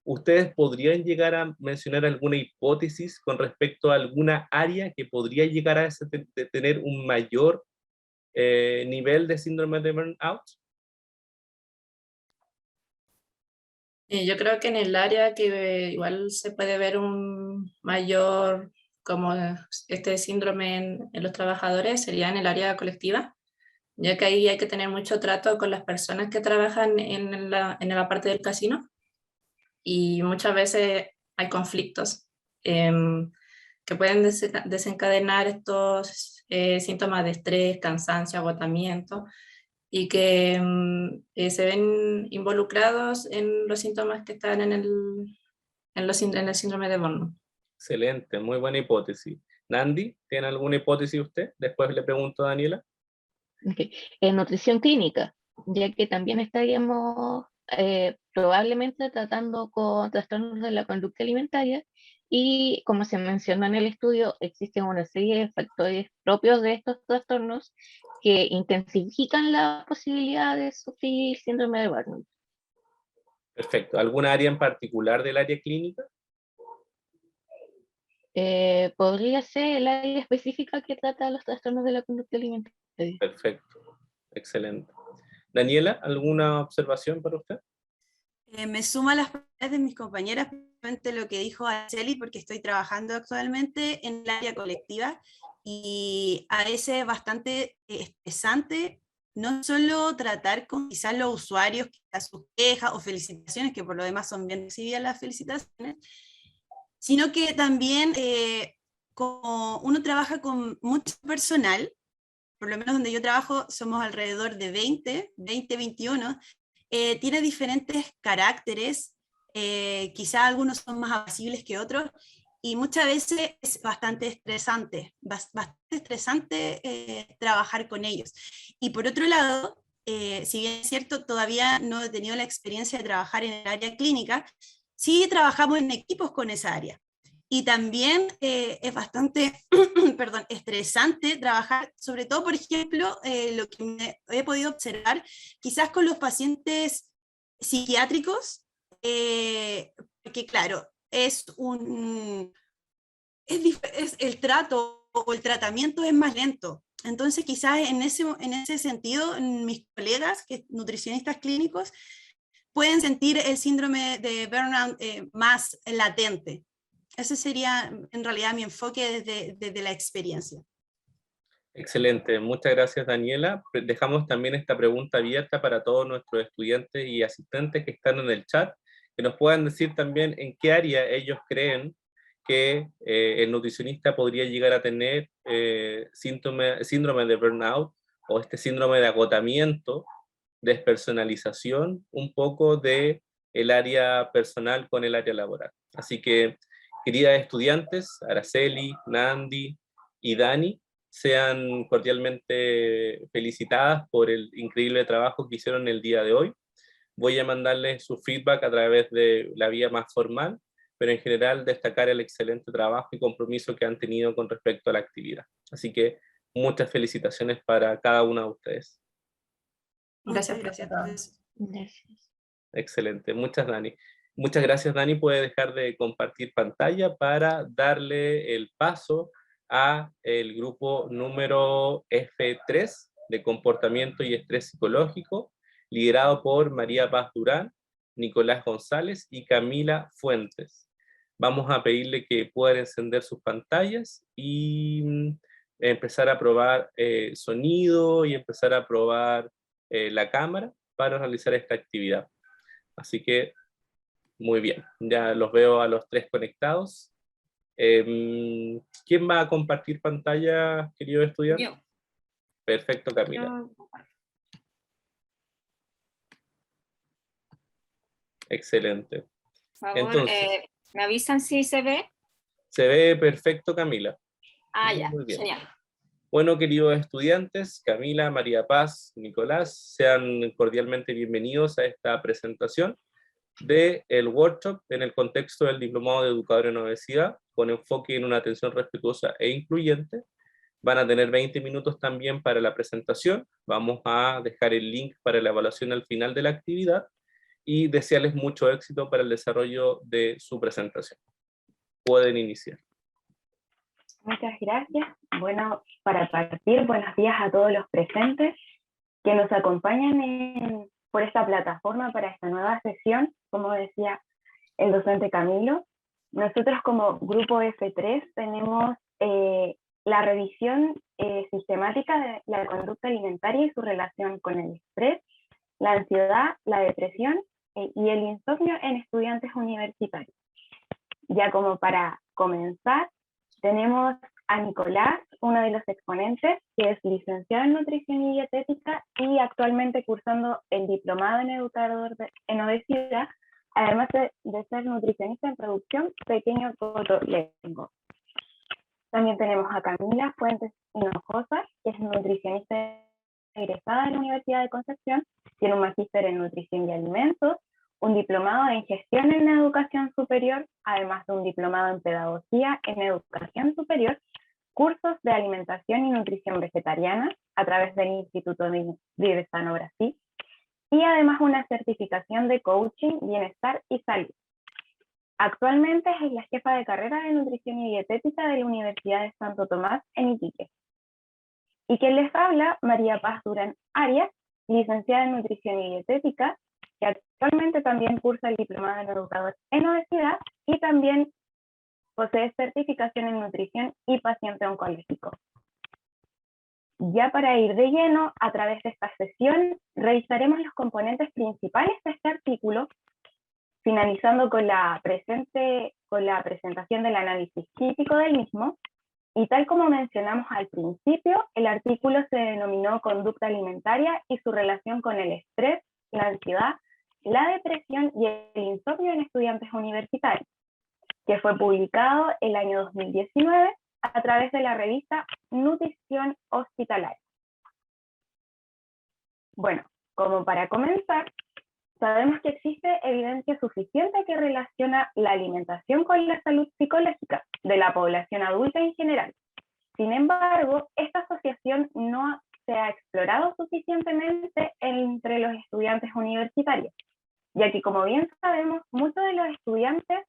¿Ustedes podrían llegar a mencionar alguna hipótesis con respecto a alguna área que podría llegar a tener un mayor nivel de síndrome de burnout? Yo creo que en el área que igual se puede ver un mayor, como este síndrome en los trabajadores, sería en el área colectiva, ya que ahí hay que tener mucho trato con las personas que trabajan en la parte del casino, y muchas veces hay conflictos que pueden desencadenar estos síntomas de estrés, cansancio, agotamiento, y que se ven involucrados en los síntomas que están en el síndrome de burnout. Excelente, muy buena hipótesis. Nandi, ¿tiene alguna hipótesis usted? Después le pregunto a Daniela. Okay. En nutrición clínica, ya que también estaríamos probablemente tratando con trastornos de la conducta alimentaria, y como se mencionó en el estudio, existen una serie de factores propios de estos trastornos que intensifican la posibilidad de sufrir síndrome de burnout. Perfecto. ¿Alguna área en particular del área clínica? Podría ser el área específica que trata los trastornos de la conducta alimentaria. Perfecto, excelente. Daniela, ¿alguna observación para usted? Me suma a las palabras de mis compañeras, principalmente lo que dijo Araceli, porque estoy trabajando actualmente en el área colectiva y a veces es bastante estresante no solo tratar con quizás los usuarios, quizás sus quejas o felicitaciones, que por lo demás son bien recibidas las felicitaciones, sino que también como uno trabaja con mucho personal, por lo menos donde yo trabajo somos alrededor de 20, 21, tiene diferentes caracteres, quizá algunos son más apacibles que otros, y muchas veces es bastante estresante trabajar con ellos. Y por otro lado, si bien es cierto, todavía no he tenido la experiencia de trabajar en el área clínica, sí trabajamos en equipos con esa área. Y también es bastante perdón, estresante trabajar, sobre todo, por ejemplo, lo que he podido observar, quizás con los pacientes psiquiátricos, porque claro, es el trato o el tratamiento es más lento. Entonces, quizás en ese sentido, mis colegas, nutricionistas clínicos, pueden sentir el síndrome de burnout más latente. Ese sería en realidad mi enfoque desde la experiencia. Excelente, muchas gracias Daniela. Dejamos también esta pregunta abierta para todos nuestros estudiantes y asistentes que están en el chat, que nos puedan decir también en qué área ellos creen que el nutricionista podría llegar a tener síndrome de burnout o este síndrome de agotamiento, despersonalización, un poco de el área personal con el área laboral. Así que, queridas estudiantes, Araceli, Nandi y Dani, sean cordialmente felicitadas por el increíble trabajo que hicieron el día de hoy. Voy a mandarles su feedback a través de la vía más formal, pero en general destacar el excelente trabajo y compromiso que han tenido con respecto a la actividad. Así que muchas felicitaciones para cada una de ustedes. Gracias, gracias. Gracias. Excelente, muchas gracias Dani. Puede dejar de compartir pantalla para darle el paso a el grupo número F3 de comportamiento y estrés psicológico, liderado por María Paz Durán, Nicolás González y Camila Fuentes. Vamos a pedirle que puedan encender sus pantallas y empezar a probar sonido y empezar a probar la cámara para realizar esta actividad. Así que, muy bien, ya los veo a los tres conectados. ¿Quién va a compartir pantalla, querido estudiante? Yo. Perfecto, Camila. Yo- Excelente. Por favor, Entonces, ¿me avisan si se ve? se ve perfecto, Camila. Ah, ya, Muy bien. genial. Bueno, queridos estudiantes, Camila, María Paz, Nicolás, sean cordialmente bienvenidos a esta presentación del workshop en el contexto del Diplomado de Educador en Obesidad, con enfoque en una atención respetuosa e incluyente. Van a tener 20 minutos también para la presentación. Vamos a dejar el link para la evaluación al final de la actividad y desearles mucho éxito para el desarrollo de su presentación. Pueden iniciar. Muchas gracias. Bueno, para partir, buenos días a todos los presentes que nos acompañan por esta plataforma para esta nueva sesión. Como decía el docente Camilo, nosotros como grupo F3 tenemos la revisión sistemática de la conducta alimentaria y su relación con el estrés, la ansiedad, la depresión y el insomnio en estudiantes universitarios. Ya como para comenzar, tenemos a Nicolás, uno de los exponentes, que es licenciado en nutrición y dietética y actualmente cursando el diplomado en educador en obesidad, además de ser nutricionista en producción, pequeño cotolengo. También tenemos a Camila Fuentes Hinojosa, que es nutricionista egresada de la Universidad de Concepción, tiene un magíster en nutrición y alimentos, un diplomado en gestión en educación superior, además de un diplomado en pedagogía en educación superior, cursos de alimentación y nutrición vegetariana a través del Instituto Vive Sano Brasil, y además una certificación de coaching, bienestar y salud. Actualmente es la jefa de carrera de nutrición y dietética de la Universidad de Santo Tomás en Iquique. Y quien les habla, María Paz Durán Arias, licenciada en nutrición y dietética, que actualmente también cursa el diplomado en educador en obesidad y también posee certificación en nutrición y paciente oncológico. Ya para ir de lleno, a través de esta sesión, revisaremos los componentes principales de este artículo, finalizando con la presentación del análisis crítico del mismo, y tal como mencionamos al principio, el artículo se denominó Conducta Alimentaria y su relación con el estrés, la ansiedad, la depresión y el insomnio en estudiantes universitarios, que fue publicado el año 2019 a través de la revista Nutrición Hospitalaria. Bueno, como para comenzar, sabemos que existe evidencia suficiente que relaciona la alimentación con la salud psicológica de la población adulta en general. Sin embargo, esta asociación no se ha explorado suficientemente entre los estudiantes universitarios, ya que, como bien sabemos, muchos de los estudiantes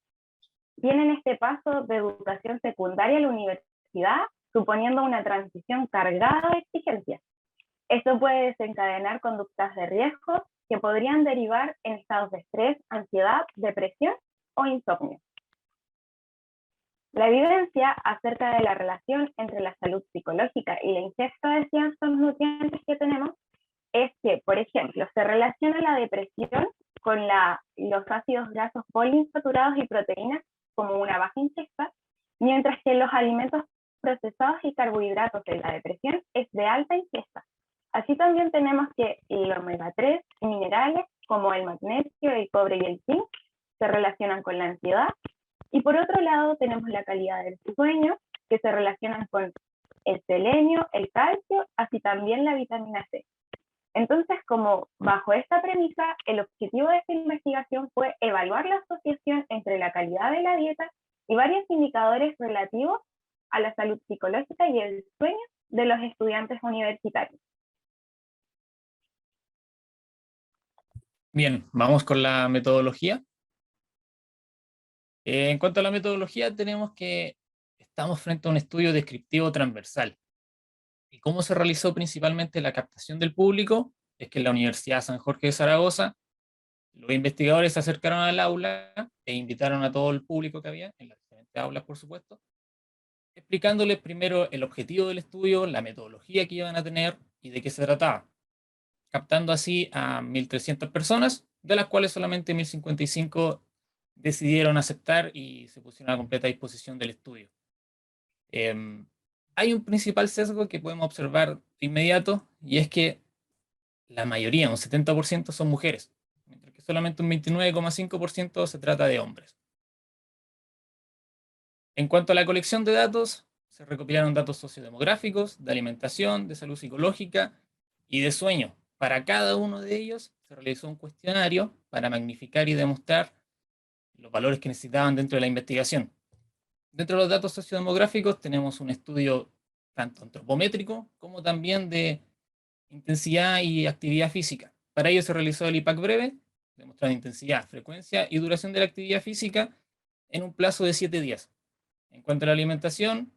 tienen este paso de educación secundaria a la universidad, suponiendo una transición cargada de exigencias. Esto puede desencadenar conductas de riesgo que podrían derivar en estados de estrés, ansiedad, depresión o insomnio. La evidencia acerca de la relación entre la salud psicológica y la ingesta de ciertos nutrientes que tenemos es que, por ejemplo, se relaciona la depresión con los ácidos grasos poliinsaturados y proteínas como una baja ingesta, mientras que los alimentos procesados y carbohidratos de la depresión es de alta ingesta. Así también tenemos que el omega 3 y minerales como el magnesio, el cobre y el zinc se relacionan con la ansiedad. Y por otro lado tenemos la calidad del sueño, que se relacionan con el selenio, el calcio, así también la vitamina C. Entonces, como bajo esta premisa, el objetivo de esta investigación fue evaluar la asociación entre la calidad de la dieta y varios indicadores relativos a la salud psicológica y el sueño de los estudiantes universitarios. Bien, vamos con la metodología. En cuanto a la metodología, tenemos que estamos frente a un estudio descriptivo transversal. ¿Y cómo se realizó principalmente la captación del público? Es que en la Universidad San Jorge de Zaragoza, Los investigadores se acercaron al aula e invitaron a todo el público que había, en las diferentes aulas por supuesto, explicándoles primero el objetivo del estudio, la metodología que iban a tener y de qué se trataba, captando así a 1.300 personas, de las cuales solamente 1.055 decidieron aceptar y se pusieron a completa disposición del estudio. Hay un principal sesgo que podemos observar de inmediato, y es que la mayoría, un 70%, son mujeres, mientras que solamente un 29,5% se trata de hombres. En cuanto a la colección de datos, se recopilaron datos sociodemográficos, de alimentación, de salud psicológica y de sueño. Para cada uno de ellos se realizó un cuestionario para magnificar y demostrar los valores que necesitaban dentro de la investigación. Dentro de los datos sociodemográficos tenemos un estudio tanto antropométrico como también de intensidad y actividad física. Para ello se realizó el IPAC breve, demostrando intensidad, frecuencia y duración de la actividad física en un plazo de 7 días. En cuanto a la alimentación,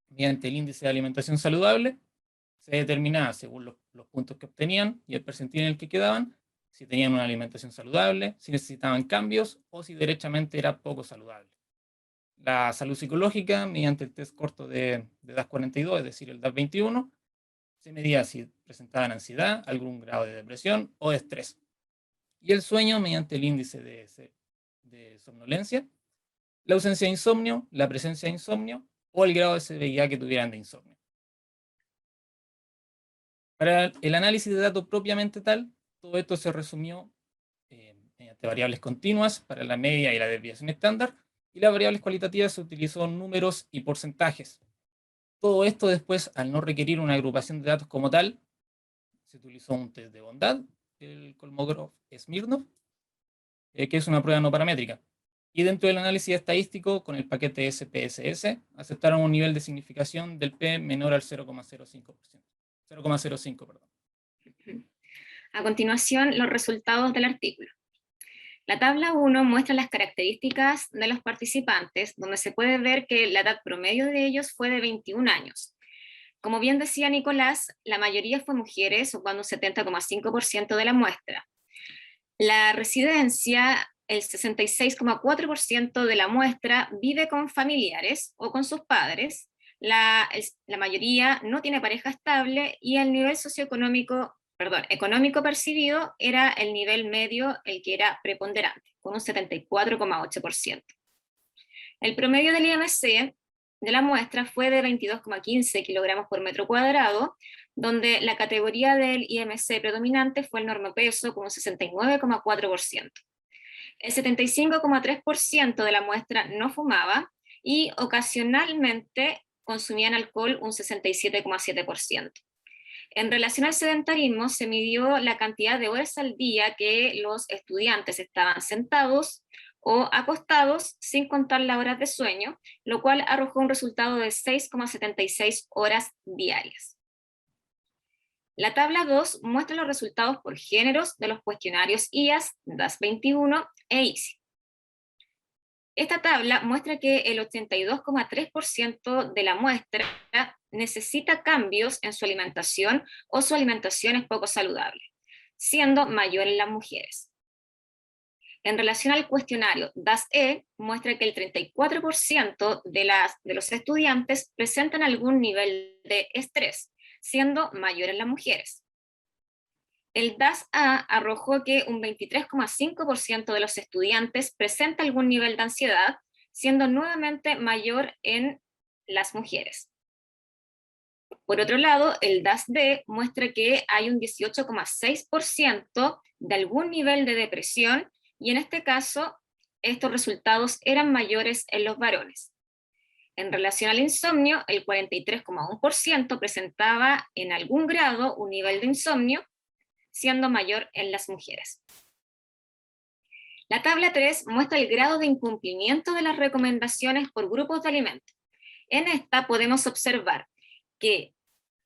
mediante el índice de alimentación saludable, se determinaba según los puntos que obtenían y el percentil en el que quedaban, si tenían una alimentación saludable, si necesitaban cambios o si derechamente era poco saludable. La salud psicológica, mediante el test corto de DAS-42, es decir, el DAS-21, se medía si presentaban ansiedad, algún grado de depresión o de estrés. Y el sueño, mediante el índice de somnolencia, la ausencia de insomnio, la presencia de insomnio o el grado de severidad que tuvieran de insomnio. Para el análisis de datos propiamente tal, todo esto se resumió mediante variables continuas para la media y la desviación estándar, y las variables cualitativas se utilizó números y porcentajes. Todo esto después, al no requerir una agrupación de datos como tal, se utilizó un test de bondad, el Kolmogorov-Smirnov, que es una prueba no paramétrica. Y dentro del análisis estadístico, con el paquete SPSS, aceptaron un nivel de significación del P menor al 0,05%. 0,05, perdón. A continuación, los resultados del artículo. La tabla 1 muestra las características de los participantes, donde se puede ver que la edad promedio de ellos fue de 21 años. Como bien decía Nicolás, la mayoría fue mujeres, ocupando un 70,5% de la muestra. La residencia, el 66,4% de la muestra vive con familiares o con sus padres. La mayoría no tiene pareja estable y el nivel económico percibido era el nivel medio, el que era preponderante, con un 74,8%. El promedio del IMC de la muestra fue de 22,15 kilogramos por metro cuadrado, donde la categoría del IMC predominante fue el normopeso con un 69,4%. El 75,3% de la muestra no fumaba y ocasionalmente consumían alcohol un 67,7%. En relación al sedentarismo, se midió la cantidad de horas al día que los estudiantes estaban sentados o acostados, sin contar las horas de sueño, lo cual arrojó un resultado de 6,76 horas diarias. La tabla 2 muestra los resultados por géneros de los cuestionarios IAS, DAS-21 e ISI. Esta tabla muestra que el 82,3% de la muestra necesita cambios en su alimentación o su alimentación es poco saludable, siendo mayor en las mujeres. En relación al cuestionario DAS-E, muestra que el 34% de los estudiantes presentan algún nivel de estrés, siendo mayor en las mujeres. El DAS-A arrojó que un 23,5% de los estudiantes presenta algún nivel de ansiedad, siendo nuevamente mayor en las mujeres. Por otro lado, el DAS-D muestra que hay un 18,6% de algún nivel de depresión, y en este caso, estos resultados eran mayores en los varones. En relación al insomnio, el 43,1% presentaba en algún grado un nivel de insomnio, siendo mayor en las mujeres. La tabla 3 muestra el grado de incumplimiento de las recomendaciones por grupos de alimentos. En esta podemos observar que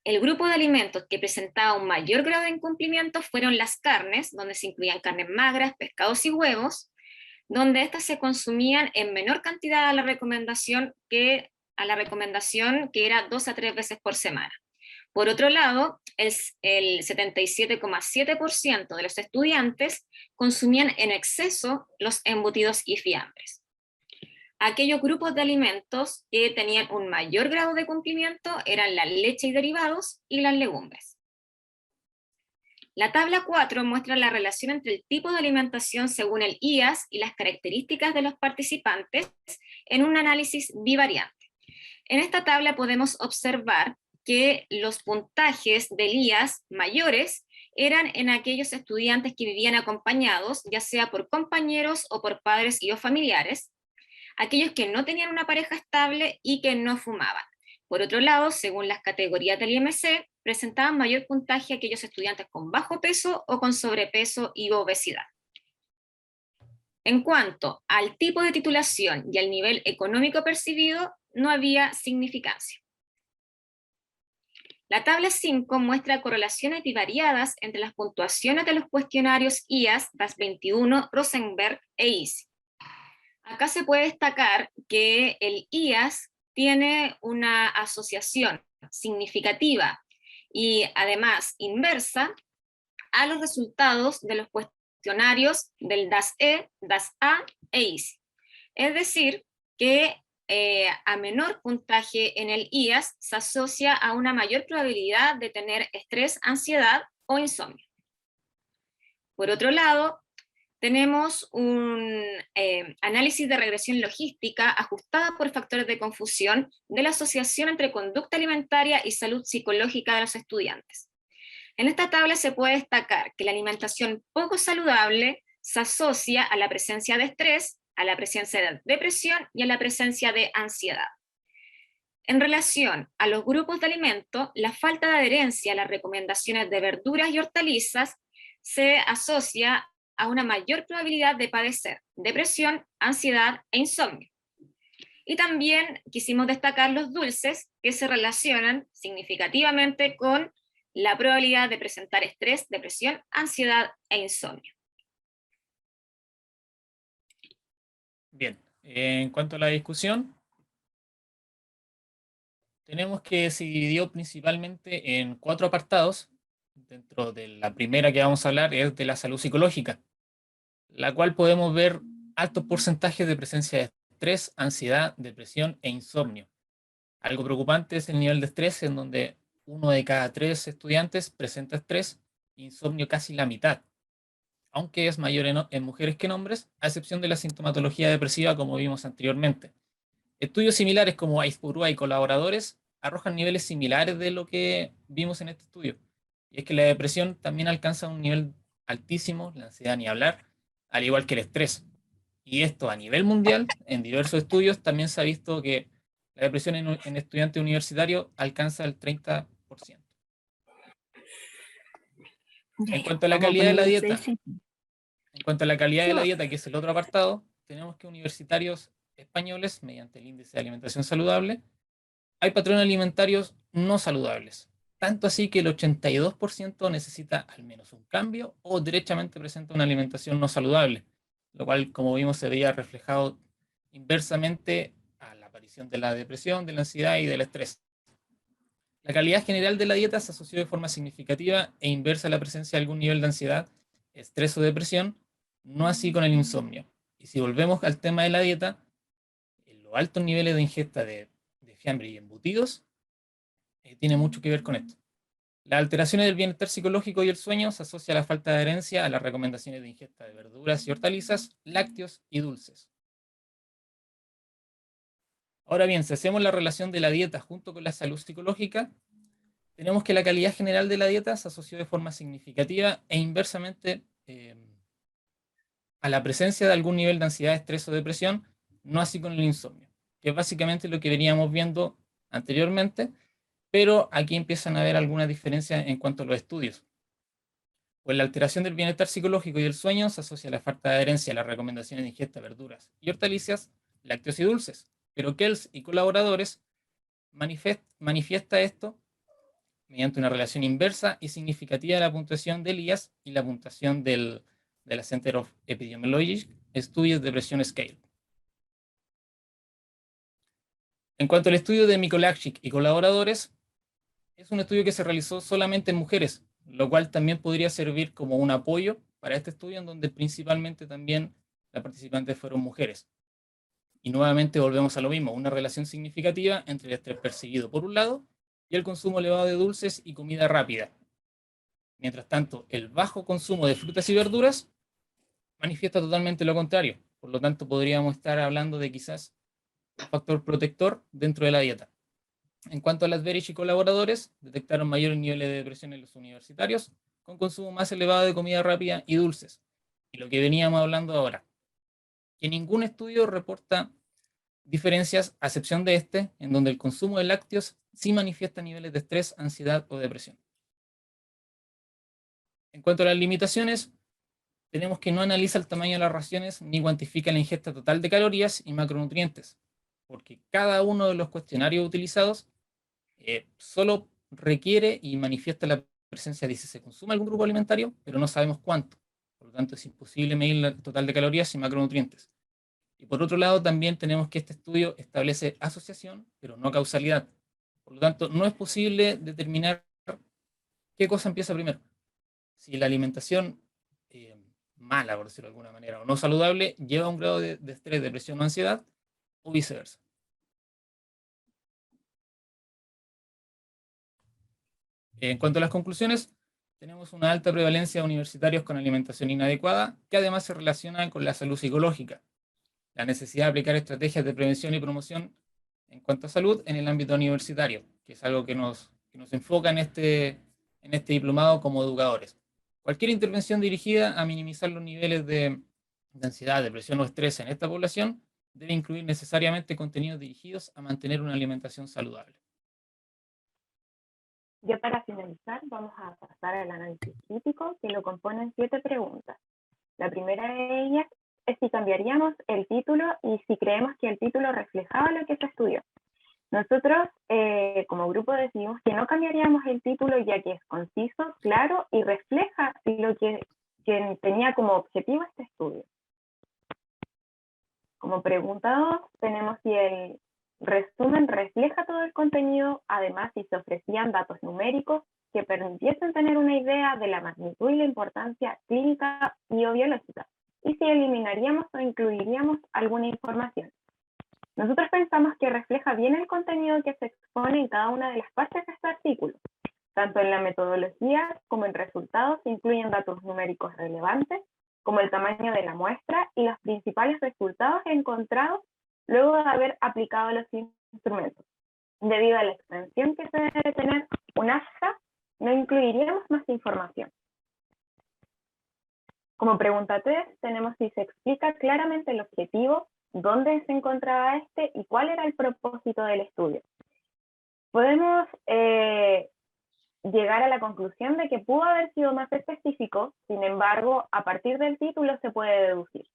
el grupo de alimentos que presentaba un mayor grado de incumplimiento fueron las carnes, donde se incluían carnes magras, pescados y huevos, donde estas se consumían en menor cantidad a la recomendación que era 2 a 3 veces por semana. Por otro lado, el 77,7% de los estudiantes consumían en exceso los embutidos y fiambres. Aquellos grupos de alimentos que tenían un mayor grado de cumplimiento eran la leche y derivados y las legumbres. La tabla 4 muestra la relación entre el tipo de alimentación según el IAS y las características de los participantes en un análisis bivariante. En esta tabla podemos observar que los puntajes del IAS mayores eran en aquellos estudiantes que vivían acompañados, ya sea por compañeros o por padres y o familiares, aquellos que no tenían una pareja estable y que no fumaban. Por otro lado, según las categorías del IMC, presentaban mayor puntaje aquellos estudiantes con bajo peso o con sobrepeso y obesidad. En cuanto al tipo de titulación y al nivel económico percibido, no había significancia. La tabla 5 muestra correlaciones bivariadas entre las puntuaciones de los cuestionarios IAS, DAS-21, Rosenberg e ISI. Acá se puede destacar que el IAS tiene una asociación significativa y además inversa a los resultados de los cuestionarios del DAS-E, DAS-A e ISI. Es decir, que a menor puntaje en el IAS se asocia a una mayor probabilidad de tener estrés, ansiedad o insomnio. Por otro lado, tenemos un análisis de regresión logística ajustada por factores de confusión de la asociación entre conducta alimentaria y salud psicológica de los estudiantes. En esta tabla se puede destacar que la alimentación poco saludable se asocia a la presencia de estrés, a la presencia de depresión y a la presencia de ansiedad. En relación a los grupos de alimentos, la falta de adherencia a las recomendaciones de verduras y hortalizas se asocia a una mayor probabilidad de padecer depresión, ansiedad e insomnio. Y también quisimos destacar los dulces que se relacionan significativamente con la probabilidad de presentar estrés, depresión, ansiedad e insomnio. Bien, en cuanto a la discusión, tenemos que se dividió principalmente en 4 apartados. Dentro de la primera que vamos a hablar es de la salud psicológica, la cual podemos ver altos porcentajes de presencia de estrés, ansiedad, depresión e insomnio. Algo preocupante es el nivel de estrés, en donde 1 de cada 3 estudiantes presenta estrés, insomnio casi la mitad, aunque es mayor en mujeres que en hombres, a excepción de la sintomatología depresiva como vimos anteriormente. Estudios similares como Aizpurúa y colaboradores arrojan niveles similares de lo que vimos en este estudio. Y es que la depresión también alcanza un nivel altísimo, la ansiedad ni hablar, al igual que el estrés. Y esto a nivel mundial, en diversos estudios, también se ha visto que la depresión en estudiantes universitarios alcanza el 30%. En cuanto a la calidad de la dieta, que es el otro apartado, tenemos que universitarios españoles, mediante el índice de alimentación saludable, hay patrones alimentarios no saludables. Tanto así que el 82% necesita al menos un cambio o derechamente presenta una alimentación no saludable, lo cual, como vimos, se veía reflejado inversamente a la aparición de la depresión, de la ansiedad y del estrés. La calidad general de la dieta se asoció de forma significativa e inversa a la presencia de algún nivel de ansiedad, estrés o depresión, no así con el insomnio. Y si volvemos al tema de la dieta, en los altos niveles de ingesta de fiambre y embutidos, tiene mucho que ver con esto. Las alteraciones del bienestar psicológico y el sueño se asocia a la falta de adherencia a las recomendaciones de ingesta de verduras y hortalizas, lácteos y dulces. Ahora bien, si hacemos la relación de la dieta junto con la salud psicológica, tenemos que la calidad general de la dieta se asoció de forma significativa e inversamente a la presencia de algún nivel de ansiedad, estrés o depresión, no así con el insomnio, que es básicamente lo que veníamos viendo anteriormente, pero aquí empiezan a haber algunas diferencias en cuanto a los estudios. Pues la alteración del bienestar psicológico y el sueño se asocia a la falta de adherencia a las recomendaciones de ingesta de verduras y hortalizas, lácteos y dulces, pero Kells y colaboradores manifiesta esto mediante una relación inversa y significativa de la puntuación del IAS y la puntuación de la Center of Epidemiologic Studies Depression Scale. En cuanto al estudio de Mikolášik y colaboradores, es un estudio que se realizó solamente en mujeres, lo cual también podría servir como un apoyo para este estudio, en donde principalmente también las participantes fueron mujeres. Y nuevamente volvemos a lo mismo, una relación significativa entre el estrés percibido por un lado y el consumo elevado de dulces y comida rápida. Mientras tanto, el bajo consumo de frutas y verduras manifiesta totalmente lo contrario. Por lo tanto, podríamos estar hablando de quizás un factor protector dentro de la dieta. En cuanto a las Berich y colaboradores, detectaron mayores niveles de depresión en los universitarios, con consumo más elevado de comida rápida y dulces. Y lo que veníamos hablando ahora, que ningún estudio reporta diferencias, a excepción de este, en donde el consumo de lácteos sí manifiesta niveles de estrés, ansiedad o depresión. En cuanto a las limitaciones, tenemos que no analiza el tamaño de las raciones ni cuantifica la ingesta total de calorías y macronutrientes, porque cada uno de los cuestionarios utilizados solo requiere y manifiesta la presencia de si se consume algún grupo alimentario, pero no sabemos cuánto. Por lo tanto, es imposible medir el total de calorías y macronutrientes. Y por otro lado, también tenemos que este estudio establece asociación, pero no causalidad. Por lo tanto, no es posible determinar qué cosa empieza primero. Si la alimentación mala, por decirlo de alguna manera, o no saludable, lleva a un grado de estrés, depresión o ansiedad, o viceversa. En cuanto a las conclusiones, tenemos una alta prevalencia de universitarios con alimentación inadecuada, que además se relaciona con la salud psicológica, la necesidad de aplicar estrategias de prevención y promoción en cuanto a salud en el ámbito universitario, que es algo que nos enfoca en este diplomado como educadores. Cualquier intervención dirigida a minimizar los niveles de ansiedad, depresión o estrés en esta población debe incluir necesariamente contenidos dirigidos a mantener una alimentación saludable. Ya para finalizar, vamos a pasar al análisis crítico, que lo componen 7 preguntas. La primera de ellas es si cambiaríamos el título y si creemos que el título reflejaba lo que se estudió. Nosotros, como grupo, decidimos que no cambiaríamos el título, ya que es conciso, claro y refleja lo que tenía como objetivo este estudio. Como pregunta 2, tenemos si el resumen refleja todo el contenido, además si se ofrecían datos numéricos que permitiesen tener una idea de la magnitud y la importancia clínica y o biológica, y si eliminaríamos o incluiríamos alguna información. Nosotros pensamos que refleja bien el contenido que se expone en cada una de las partes de este artículo. Tanto en la metodología como en resultados se incluyen datos numéricos relevantes, como el tamaño de la muestra y los principales resultados encontrados luego de haber aplicado los instrumentos. Debido a la extensión que se debe tener un ASA, no incluiríamos más información. Como pregunta 3, tenemos si se explica claramente el objetivo, dónde se encontraba este y cuál era el propósito del estudio. Podemos llegar a la conclusión de que pudo haber sido más específico, sin embargo, a partir del título se puede deducir.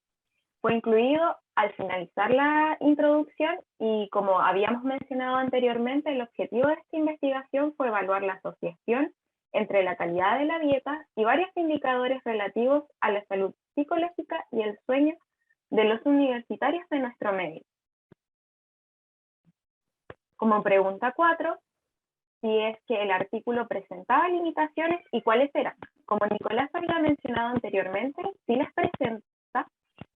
Fue incluido al finalizar la introducción y, como habíamos mencionado anteriormente, el objetivo de esta investigación fue evaluar la asociación entre la calidad de la dieta y varios indicadores relativos a la salud psicológica y el sueño de los universitarios de nuestro medio. Como pregunta 4, si es que el artículo presentaba limitaciones y cuáles eran. Como Nicolás había mencionado anteriormente, sí las presenta,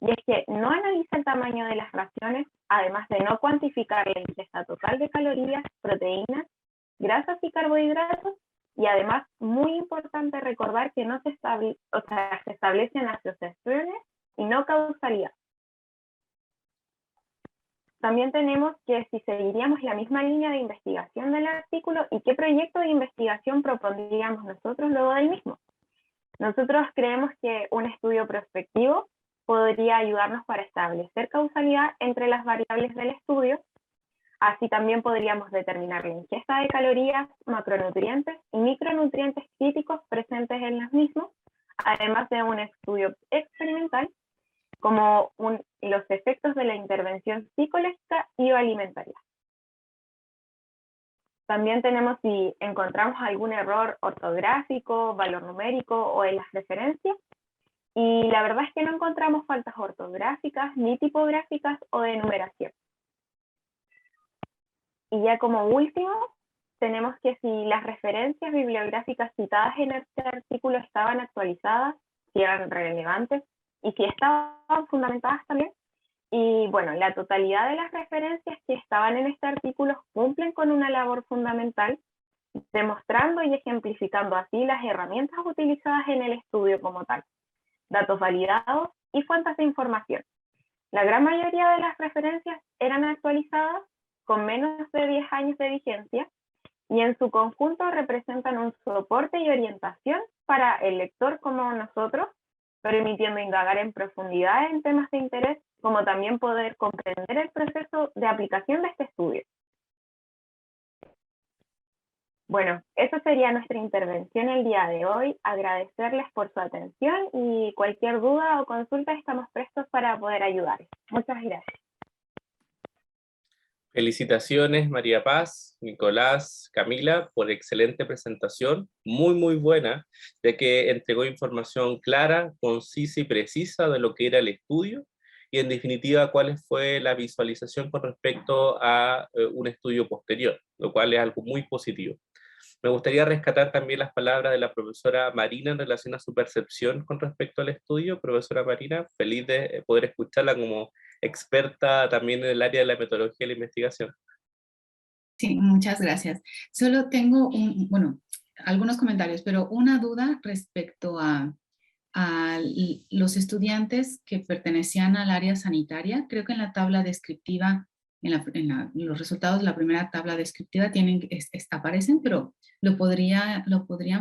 y es que no analiza el tamaño de las raciones, además de no cuantificar la ingesta total de calorías, proteínas, grasas y carbohidratos, y además, muy importante recordar que no se establecen asociaciones y no causalidad. También tenemos que si seguiríamos la misma línea de investigación del artículo y qué proyecto de investigación propondríamos nosotros luego del mismo. Nosotros creemos que un estudio prospectivo podría ayudarnos para establecer causalidad entre las variables del estudio. Así también podríamos determinar la ingesta de calorías, macronutrientes y micronutrientes críticos presentes en las mismas, además de un estudio experimental como los efectos de la intervención psicológica y o alimentaria. También tenemos si encontramos algún error ortográfico, valor numérico o en las referencias, y la verdad es que no encontramos faltas ortográficas ni tipográficas o de numeración. Y ya como último, tenemos que si las referencias bibliográficas citadas en este artículo estaban actualizadas, si eran relevantes y si estaban fundamentadas también. Y bueno, la totalidad de las referencias que estaban en este artículo cumplen con una labor fundamental, demostrando y ejemplificando así las herramientas utilizadas en el estudio como tal, datos validados y fuentes de información. La gran mayoría de las referencias eran actualizadas con menos de 10 años de vigencia y en su conjunto representan un soporte y orientación para el lector como nosotros, permitiendo indagar en profundidad en temas de interés, como también poder comprender el proceso de aplicación de este estudio. Bueno, esa sería nuestra intervención el día de hoy. Agradecerles por su atención y cualquier duda o consulta estamos prestos para poder ayudarles. Muchas gracias. Felicitaciones María Paz, Nicolás, Camila, por excelente presentación, muy buena, ya que entregó información clara, concisa y precisa de lo que era el estudio y en definitiva cuál fue la visualización con respecto a un estudio posterior, lo cual es algo muy positivo. Me gustaría rescatar también las palabras de la profesora Marina en relación a su percepción con respecto al estudio. Profesora Marina, feliz de poder escucharla como experta también en el área de la metodología y la investigación. Sí, muchas gracias. Solo tengo algunos comentarios, pero una duda respecto a los estudiantes que pertenecían al área sanitaria. Creo que en la tabla descriptiva, los resultados de la primera tabla descriptiva aparecen, pero ¿lo podrían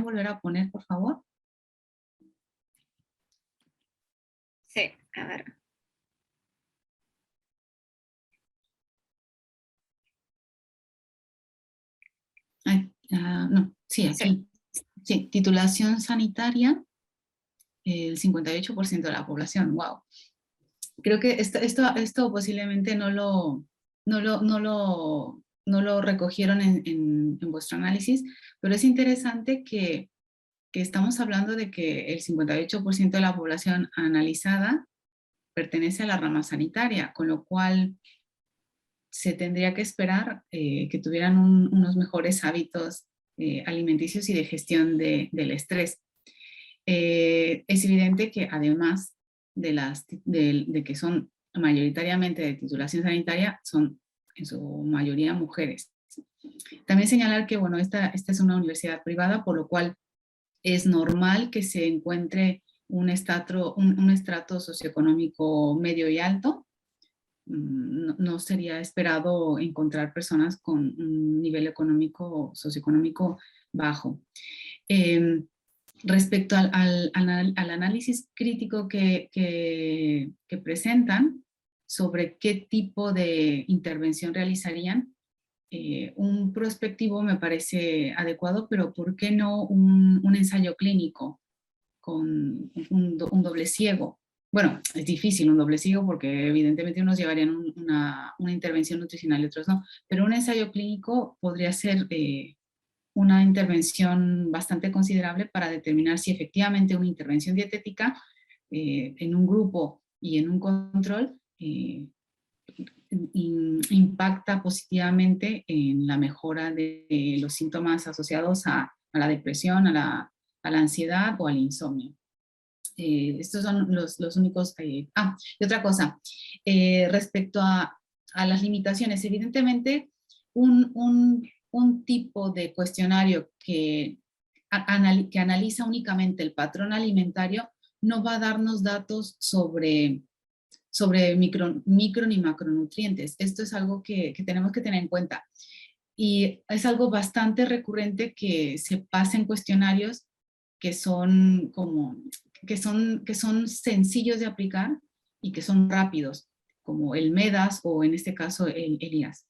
volver a poner, por favor? Sí, a ver. No, sí, aquí. Sí, titulación sanitaria, el 58% de la población, wow. Creo que esto posiblemente no lo recogieron en vuestro análisis, pero es interesante que estamos hablando de que el 58% de la población analizada pertenece a la rama sanitaria, con lo cual se tendría que esperar que tuvieran unos mejores hábitos alimenticios y de gestión del estrés. Es evidente que además de que son mayoritariamente de titulación sanitaria, son en su mayoría mujeres. También señalar que, bueno, esta es una universidad privada, por lo cual es normal que se encuentre un estrato socioeconómico medio y alto. No sería esperado encontrar personas con un nivel socioeconómico bajo. Respecto al análisis crítico que presentan sobre qué tipo de intervención realizarían, un prospectivo me parece adecuado, pero ¿por qué no un ensayo clínico con un doble ciego? Bueno, es difícil un doble ciego porque evidentemente unos llevarían una intervención nutricional y otros no, pero un ensayo clínico podría ser una intervención bastante considerable para determinar si efectivamente una intervención dietética en un grupo y en un control impacta positivamente en la mejora de los síntomas asociados a la depresión, a la ansiedad o al insomnio. Estos son los únicos... y otra cosa, respecto a las limitaciones, evidentemente un tipo de cuestionario que analiza únicamente el patrón alimentario no va a darnos datos sobre micro ni macronutrientes. Esto es algo que tenemos que tener en cuenta. Y es algo bastante recurrente que se pasen cuestionarios que son sencillos de aplicar y que son rápidos, como el MEDAS o en este caso el IAS.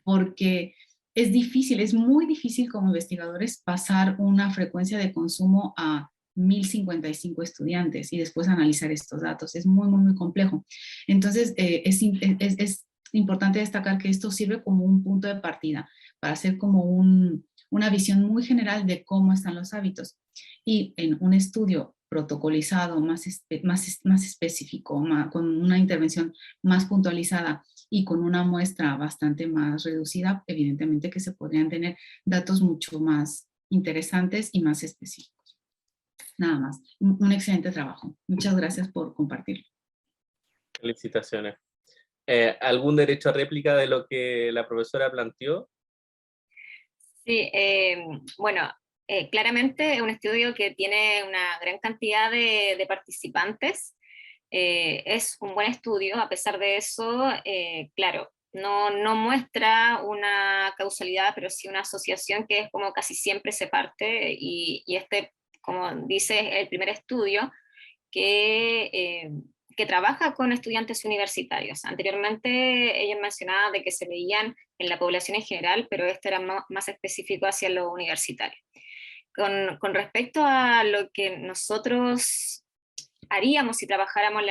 Porque es muy difícil como investigadores pasar una frecuencia de consumo a 1055 estudiantes y después analizar estos datos. Es muy complejo. Entonces, es importante destacar que esto sirve como un punto de partida para hacer como una visión muy general de cómo están los hábitos. Y en un estudio protocolizado, más específico, con una intervención más puntualizada y con una muestra bastante más reducida, evidentemente que se podrían tener datos mucho más interesantes y más específicos. Nada más. Un excelente trabajo. Muchas gracias por compartirlo. Felicitaciones. ¿Algún derecho a réplica de lo que la profesora planteó? Sí, bueno, claramente es un estudio que tiene una gran cantidad de participantes. Es un buen estudio, a pesar de eso, claro, no muestra una causalidad, pero sí una asociación que es como casi siempre se parte, y este, como dice, es el primer estudio que trabaja con estudiantes universitarios. Anteriormente ellos mencionaban de que se veían en la población en general, pero este era más específico hacia lo universitario. Con respecto a lo que nosotros haríamos si trabajáramos en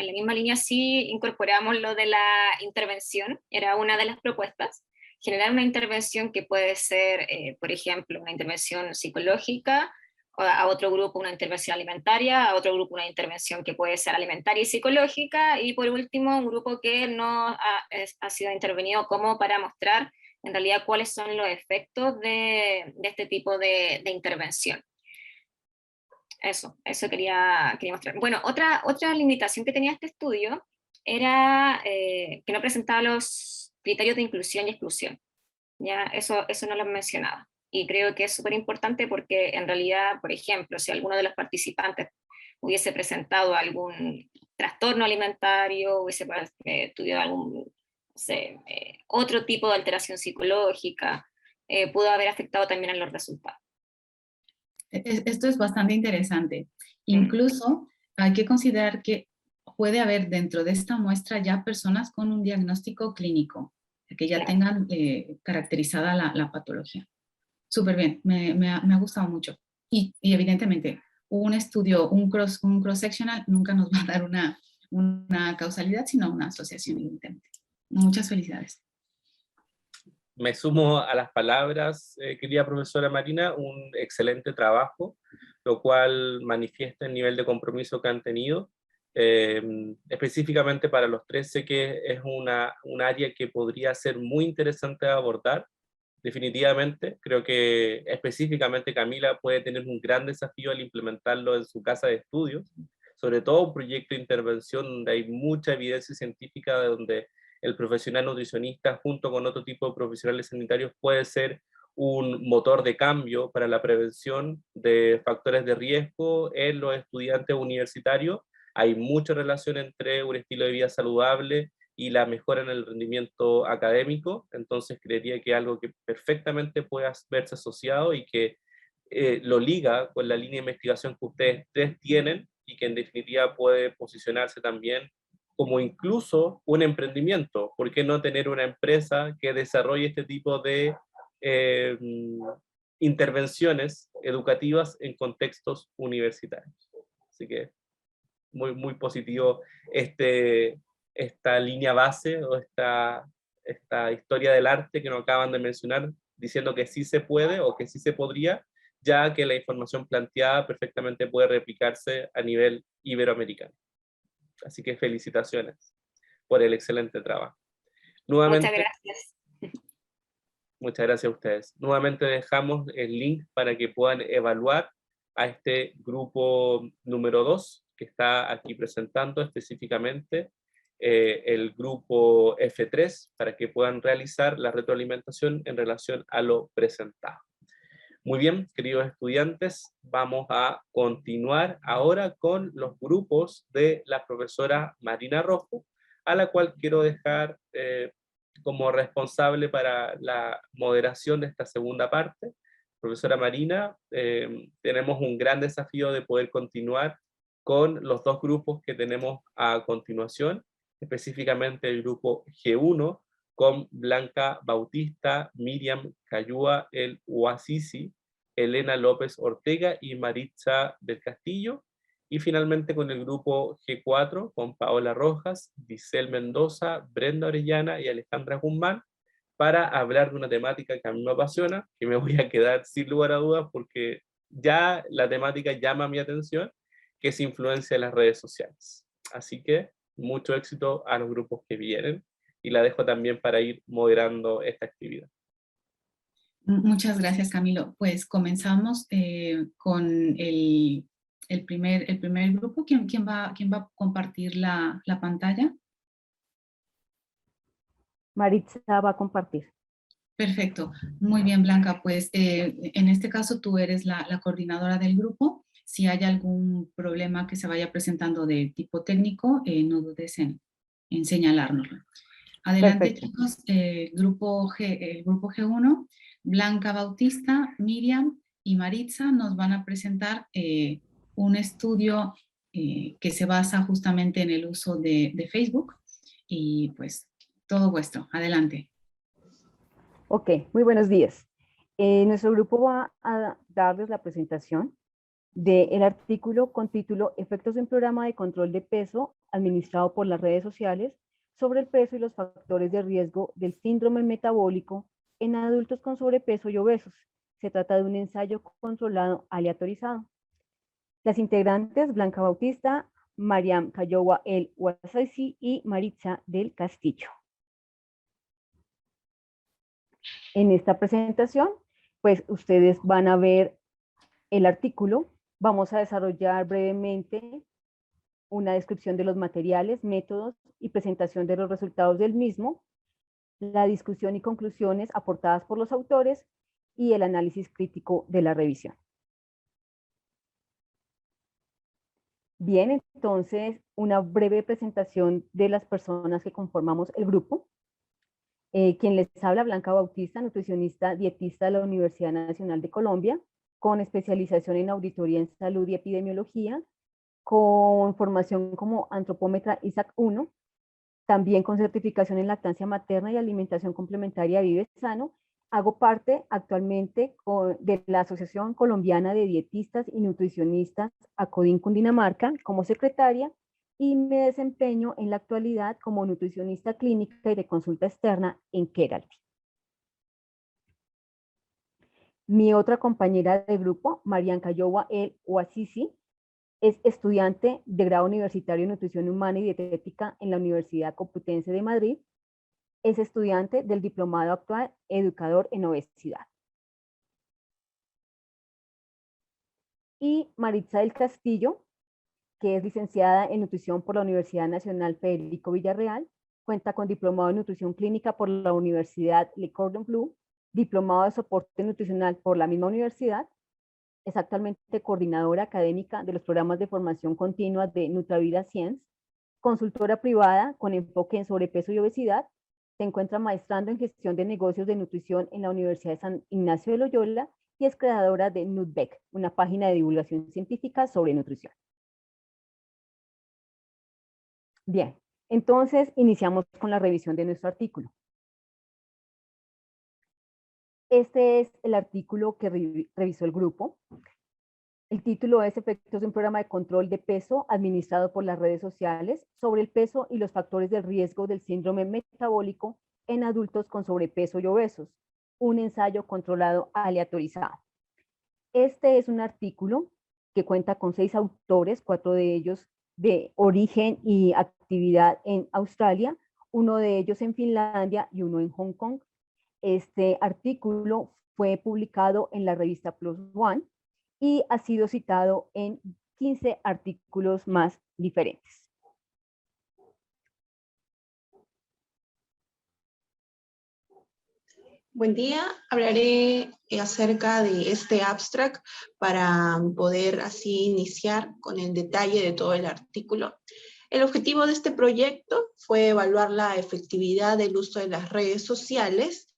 la misma línea, sí incorporamos lo de la intervención, era una de las propuestas, generar una intervención que puede ser, por ejemplo, una intervención psicológica, a otro grupo una intervención alimentaria, a otro grupo una intervención que puede ser alimentaria y psicológica, y por último un grupo que no ha sido intervenido como para mostrar en realidad cuáles son los efectos de este tipo de intervención. Eso quería mostrar. Bueno, otra limitación que tenía este estudio era que no presentaba los criterios de inclusión y exclusión. Ya, eso no lo mencionaba. Y creo que es súper importante porque en realidad, por ejemplo, si alguno de los participantes hubiese presentado algún trastorno alimentario, hubiese tuvido algún, no sé, otro tipo de alteración psicológica, pudo haber afectado también a los resultados. Esto es bastante interesante. Incluso hay que considerar que puede haber dentro de esta muestra ya personas con un diagnóstico clínico, que ya tengan caracterizada la patología. Súper bien, me ha gustado mucho. Y evidentemente, un estudio, un cross-sectional nunca nos va a dar una causalidad, sino una asociación, evidentemente. Muchas felicidades. Me sumo a las palabras, querida profesora Marina, un excelente trabajo, lo cual manifiesta el nivel de compromiso que han tenido. Específicamente para los tres, sé que es un área que podría ser muy interesante de abordar, definitivamente. Creo que específicamente Camila puede tener un gran desafío al implementarlo en su casa de estudios, sobre todo un proyecto de intervención donde hay mucha evidencia científica, donde el profesional nutricionista junto con otro tipo de profesionales sanitarios puede ser un motor de cambio para la prevención de factores de riesgo en los estudiantes universitarios. Hay mucha relación entre un estilo de vida saludable y la mejora en el rendimiento académico, entonces creería que es algo que perfectamente puede verse asociado y que lo liga con la línea de investigación que ustedes tres tienen y que en definitiva puede posicionarse también como incluso un emprendimiento. ¿Por qué no tener una empresa que desarrolle este tipo de intervenciones educativas en contextos universitarios? Así que muy positivo esta línea base o esta historia del arte que nos acaban de mencionar, diciendo que sí se puede o que sí se podría, ya que la información planteada perfectamente puede replicarse a nivel iberoamericano. Así que felicitaciones por el excelente trabajo. Nuevamente, muchas gracias. Muchas gracias a ustedes. Nuevamente dejamos el link para que puedan evaluar a este grupo número 2 que está aquí presentando específicamente, el grupo F3, para que puedan realizar la retroalimentación en relación a lo presentado. Muy bien, queridos estudiantes, vamos a continuar ahora con los grupos de la profesora Marina Rojo, a la cual quiero dejar como responsable para la moderación de esta segunda parte. Profesora Marina, tenemos un gran desafío de poder continuar con los dos grupos que tenemos a continuación, específicamente el grupo G1, con Blanca Bautista, Miriam Cayúa El Uasisi, Elena López Ortega y Maritza del Castillo, y finalmente con el grupo G4, con Paola Rojas, Giselle Mendoza, Brenda Orellana y Alejandra Guzmán, para hablar de una temática que a mí me apasiona, que me voy a quedar sin lugar a dudas porque ya la temática llama mi atención, que es influencia de las redes sociales. Así que mucho éxito a los grupos que vienen y la dejo también para ir moderando esta actividad. Muchas gracias, Camilo. Pues comenzamos con el primer grupo. ¿Quién va a compartir la pantalla? Maritza va a compartir. Perfecto. Muy bien, Blanca. Pues en este caso tú eres la coordinadora del grupo. Si hay algún problema que se vaya presentando de tipo técnico, no dudes en señalárnoslo. Adelante, Perfecto. chicos. El grupo G1, Blanca Bautista, Miriam y Maritza nos van a presentar un estudio que se basa justamente en el uso de Facebook. Y pues todo vuestro. Adelante. Ok, muy buenos días. Nuestro grupo va a darles la presentación del artículo con título Efectos de un programa de control de peso administrado por las redes sociales sobre el peso y los factores de riesgo del síndrome metabólico en adultos con sobrepeso y obesos. Se trata de un ensayo controlado aleatorizado. Las integrantes, Blanca Bautista, Mariam Cayowa El Wasaisi y Maritza del Castillo. En esta presentación, pues ustedes van a ver el artículo. Vamos a desarrollar brevemente una descripción de los materiales, métodos y presentación de los resultados del mismo, la discusión y conclusiones aportadas por los autores y el análisis crítico de la revisión. Bien, entonces una breve presentación de las personas que conformamos el grupo. Quien les habla, Blanca Bautista, nutricionista dietista de la Universidad Nacional de Colombia, con especialización en auditoría en salud y epidemiología, con formación como antropómetra ISAC 1, también con certificación en lactancia materna y alimentación complementaria Vive Sano. Hago parte actualmente de la Asociación Colombiana de Dietistas y Nutricionistas ACODIN Cundinamarca como secretaria y me desempeño en la actualidad como nutricionista clínica y de consulta externa en Keralty. Mi otra compañera de grupo, Mariam Cayowa El Wasaisi, es estudiante de grado universitario en Nutrición Humana y Dietética en la Universidad Complutense de Madrid. Es estudiante del diplomado actual Educador en Obesidad. Y Maritza del Castillo, que es licenciada en Nutrición por la Universidad Nacional Federico Villarreal, cuenta con diplomado en Nutrición Clínica por la Universidad Le Cordon Bleu, diplomado de soporte nutricional por la misma universidad, es actualmente coordinadora académica de los programas de formación continua de Nutravida Science, consultora privada con enfoque en sobrepeso y obesidad, se encuentra maestrando en gestión de negocios de nutrición en la Universidad de San Ignacio de Loyola y es creadora de Nutbec, una página de divulgación científica sobre nutrición. Bien, entonces iniciamos con la revisión de nuestro artículo. Este es el artículo que revisó el grupo. El título es Efectos de un programa de control de peso administrado por las redes sociales sobre el peso y los factores de riesgo del síndrome metabólico en adultos con sobrepeso y obesos. Un ensayo controlado aleatorizado. Este es un artículo que cuenta con 6 autores, 4 de ellos de origen y actividad en Australia, uno de ellos en Finlandia y uno en Hong Kong. Este artículo fue publicado en la revista Plus One y ha sido citado en 15 artículos más diferentes. Buen día, hablaré acerca de este abstract para poder así iniciar con el detalle de todo el artículo. El objetivo de este proyecto fue evaluar la efectividad del uso de las redes sociales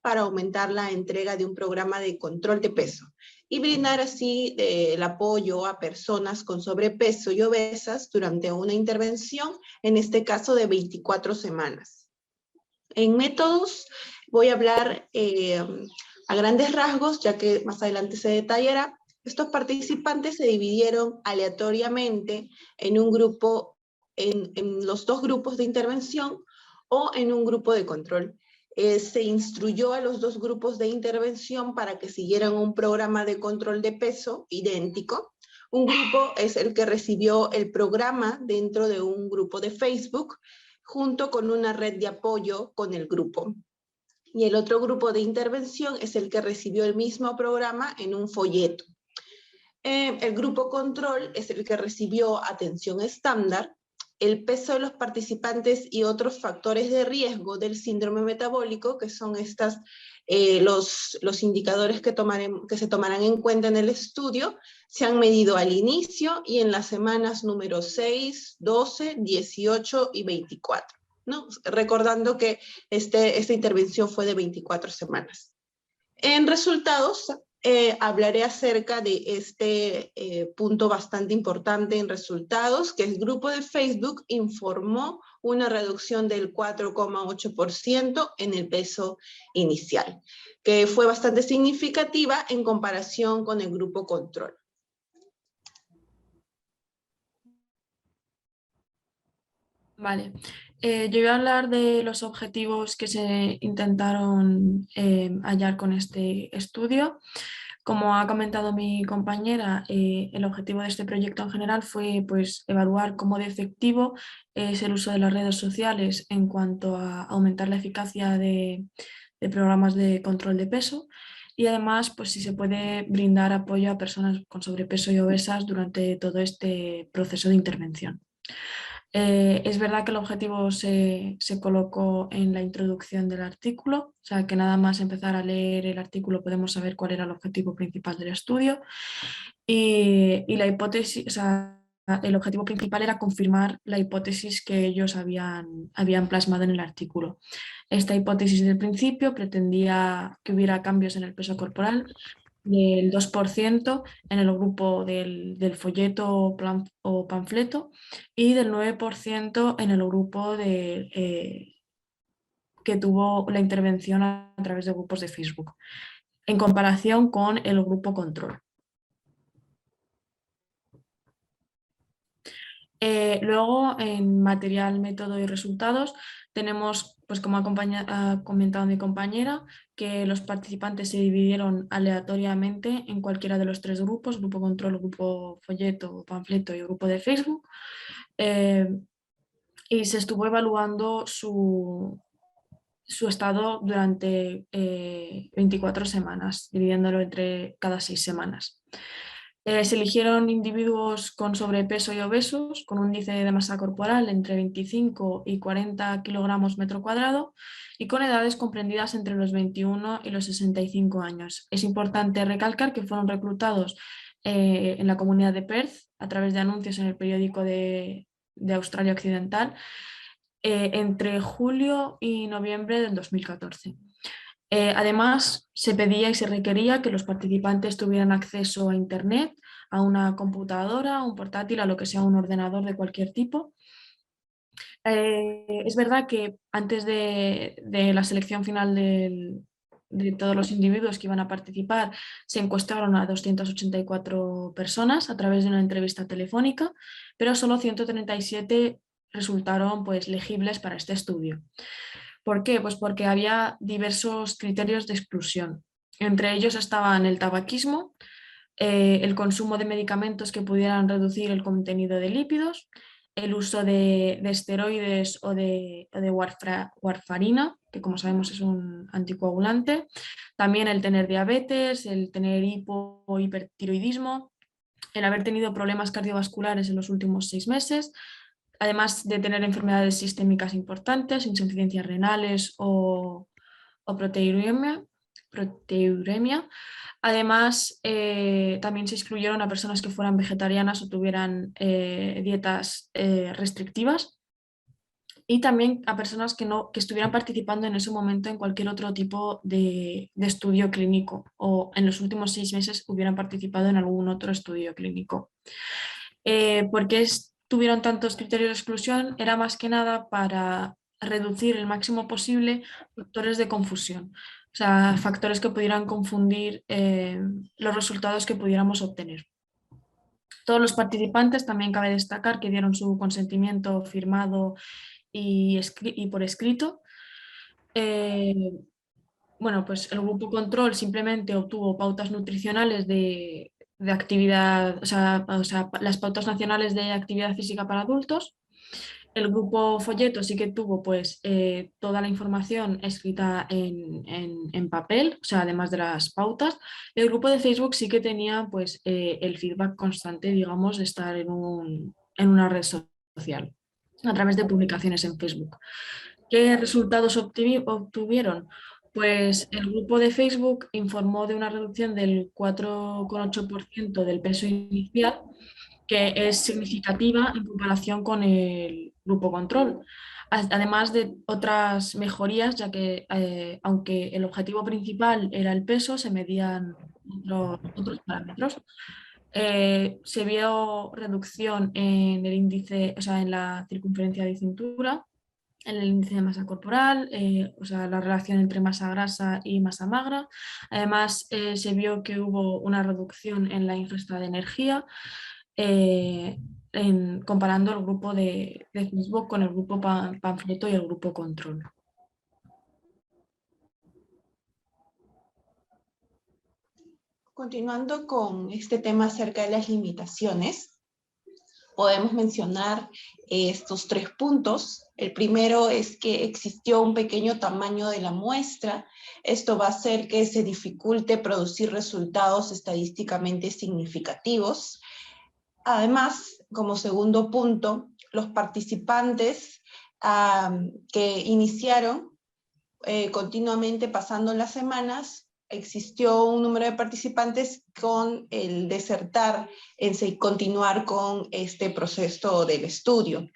para aumentar la entrega de un programa de control de peso y brindar así el apoyo a personas con sobrepeso y obesas durante una intervención, en este caso de 24 semanas. En métodos voy a hablar a grandes rasgos, ya que más adelante se detallará. Estos participantes se dividieron aleatoriamente en un grupo, en los 2 grupos de intervención o en un grupo de control. Se instruyó a los 2 grupos de intervención para que siguieran un programa de control de peso idéntico, Un grupo es el que recibió el programa dentro de un grupo de Facebook, junto con una red de apoyo con el grupo. Y el otro grupo de intervención es el que recibió el mismo programa en un folleto. El grupo control es el que recibió atención estándar, el peso de los participantes y otros factores de riesgo del síndrome metabólico, que son los indicadores que se tomarán en cuenta en el estudio, se han medido al inicio y en las semanas número 6, 12, 18 y 24. ¿No? Recordando que esta intervención fue de 24 semanas. En resultados, hablaré acerca de este punto bastante importante en resultados, que el grupo de Facebook informó una reducción del 4,8% en el peso inicial, que fue bastante significativa en comparación con el grupo control. Vale, yo voy a hablar de los objetivos que se intentaron hallar con este estudio. Como ha comentado mi compañera, el objetivo de este proyecto en general fue pues, evaluar cómo de efectivo es el uso de las redes sociales en cuanto a aumentar la eficacia de programas de control de peso y además pues, si se puede brindar apoyo a personas con sobrepeso y obesas durante todo este proceso de intervención. Es verdad que el objetivo se colocó en la introducción del artículo, o sea que nada más empezar a leer el artículo podemos saber cuál era el objetivo principal del estudio y la hipótesis, o sea, el objetivo principal era confirmar la hipótesis que ellos habían plasmado en el artículo. Esta hipótesis del principio pretendía que hubiera cambios en el peso corporal del 2% en el grupo del folleto o panfleto y del 9% en el grupo que tuvo la intervención a través de grupos de Facebook, en comparación con el grupo control. Luego, en material, método y resultados, tenemos, pues como ha comentado mi compañera, que los participantes se dividieron aleatoriamente en cualquiera de los tres grupos, grupo control, grupo folleto, panfleto y grupo de Facebook, y se estuvo evaluando su estado durante 24 semanas, dividiéndolo entre cada 6 semanas. Se eligieron individuos con sobrepeso y obesos, con un índice de masa corporal entre 25 y 40 kilogramos metro cuadrado y con edades comprendidas entre los 21 y los 65 años. Es importante recalcar que fueron reclutados en la comunidad de Perth a través de anuncios en el periódico de Australia Occidental entre julio y noviembre del 2014. Además, se pedía y se requería que los participantes tuvieran acceso a Internet, a una computadora, a un portátil, a lo que sea un ordenador de cualquier tipo. Es verdad que antes de la selección final de todos los individuos que iban a participar, se encuestaron a 284 personas a través de una entrevista telefónica, pero solo 137 resultaron pues, legibles para este estudio. ¿Por qué? Pues porque había diversos criterios de exclusión. Entre ellos estaban el tabaquismo, el consumo de medicamentos que pudieran reducir el contenido de lípidos, el uso de esteroides o de warfarina, que como sabemos es un anticoagulante, también el tener diabetes, el tener o hipertiroidismo, el haber tenido problemas cardiovasculares en los últimos 6 meses, además de tener enfermedades sistémicas importantes, insuficiencias renales o proteiuremia. Además, también se excluyeron a personas que fueran vegetarianas o tuvieran dietas restrictivas y también a personas que estuvieran participando en ese momento en cualquier otro tipo de estudio clínico o en los últimos 6 meses hubieran participado en algún otro estudio clínico. ¿Por qué tuvieron tantos criterios de exclusión? Era más que nada para reducir el máximo posible factores de confusión, o sea, factores que pudieran confundir los resultados que pudiéramos obtener. Todos los participantes, también cabe destacar que dieron su consentimiento firmado y por escrito. Bueno, pues el grupo control simplemente obtuvo pautas nutricionales de de actividad, o sea, las pautas nacionales de actividad física para adultos. El grupo folleto sí que tuvo pues toda la información escrita en papel, o sea, además de las pautas. El grupo de Facebook sí que tenía pues el feedback constante, digamos, de estar en una red social a través de publicaciones en Facebook. ¿Qué resultados obtuvieron? Pues el grupo de Facebook informó de una reducción del 4,8% del peso inicial, que es significativa en comparación con el grupo control. Además de otras mejorías, ya que aunque el objetivo principal era el peso, se medían otros parámetros. Se vio reducción en el índice, o sea, en la circunferencia de cintura, en el índice de masa corporal, o sea, la relación entre masa grasa y masa magra. Además, se vio que hubo una reducción en la ingesta de energía, comparando el grupo de Facebook con el grupo panfleto y el grupo control. Continuando con este tema acerca de las limitaciones, podemos mencionar estos 3 puntos. El primero es que existió un pequeño tamaño de la muestra. Esto va a hacer que se dificulte producir resultados estadísticamente significativos. Además, como segundo punto, los participantes que iniciaron continuamente pasando las semanas, existió un número de participantes con el desertar en continuar con este proceso del estudio.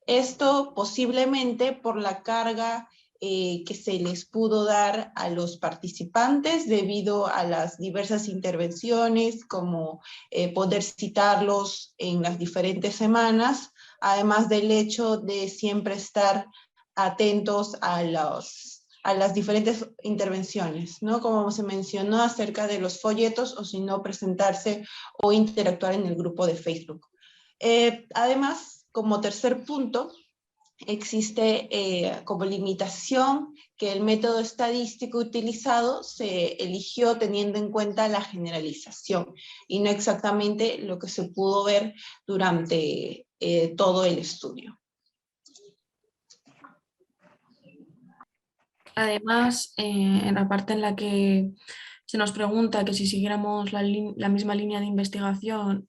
Esto posiblemente por la carga que se les pudo dar a los participantes debido a las diversas intervenciones, como poder citarlos en las diferentes semanas, además del hecho de siempre estar atentos a las diferentes intervenciones, ¿no? Como se mencionó acerca de los folletos, o si no, presentarse o interactuar en el grupo de Facebook. Además, como tercer punto, existe como limitación que el método estadístico utilizado se eligió teniendo en cuenta la generalización y no exactamente lo que se pudo ver durante todo el estudio. Además, en la parte en la que se nos pregunta que si siguiéramos la misma línea de investigación,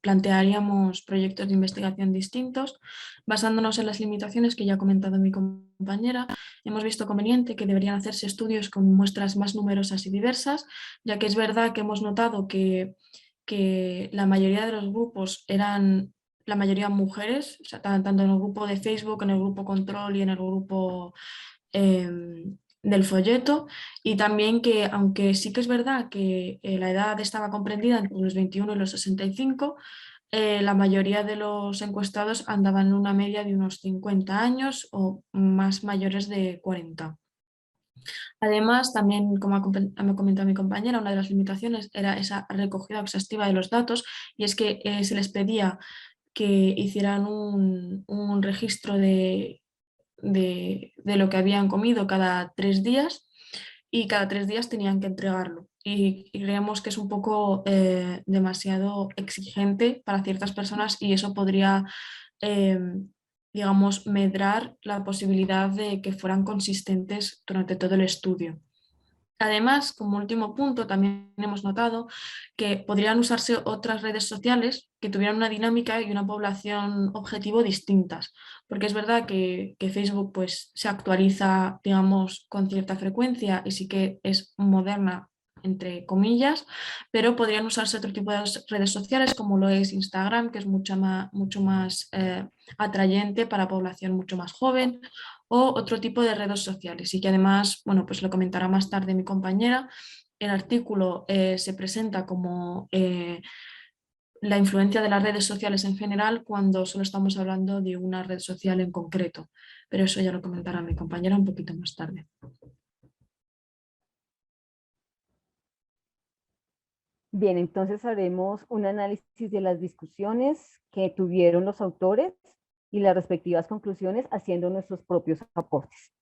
plantearíamos proyectos de investigación distintos. Basándonos en las limitaciones que ya ha comentado mi compañera, hemos visto conveniente que deberían hacerse estudios con muestras más numerosas y diversas, ya que es verdad que hemos notado que la mayoría de los grupos eran la mayoría mujeres, o sea, tanto en el grupo de Facebook, en el grupo control y en el grupo del folleto, y también que aunque sí que es verdad que la edad estaba comprendida entre los 21 y los 65, la mayoría de los encuestados andaban en una media de unos 50 años o más mayores de 40. Además, también, como ha comentado mi compañera, una de las limitaciones era esa recogida exhaustiva de los datos, y es que se les pedía que hicieran un registro de lo que habían comido cada 3 días, y cada 3 días tenían que entregarlo. Y creemos que es un poco demasiado exigente para ciertas personas, y eso podría, digamos, medrar la posibilidad de que fueran consistentes durante todo el estudio. Además, como último punto, también hemos notado que podrían usarse otras redes sociales que tuvieran una dinámica y una población objetivo distintas, porque es verdad que Facebook pues, se actualiza, digamos, con cierta frecuencia y sí que es moderna, entre comillas, pero podrían usarse otro tipo de redes sociales como lo es Instagram, que es mucho más atrayente para población mucho más joven, o otro tipo de redes sociales, y que además, bueno, pues lo comentará más tarde mi compañera. El artículo se presenta como la influencia de las redes sociales en general cuando solo estamos hablando de una red social en concreto, pero eso ya lo comentará mi compañera un poquito más tarde. Bien, entonces haremos un análisis de las discusiones que tuvieron los autores y las respectivas conclusiones, haciendo nuestros propios aportes.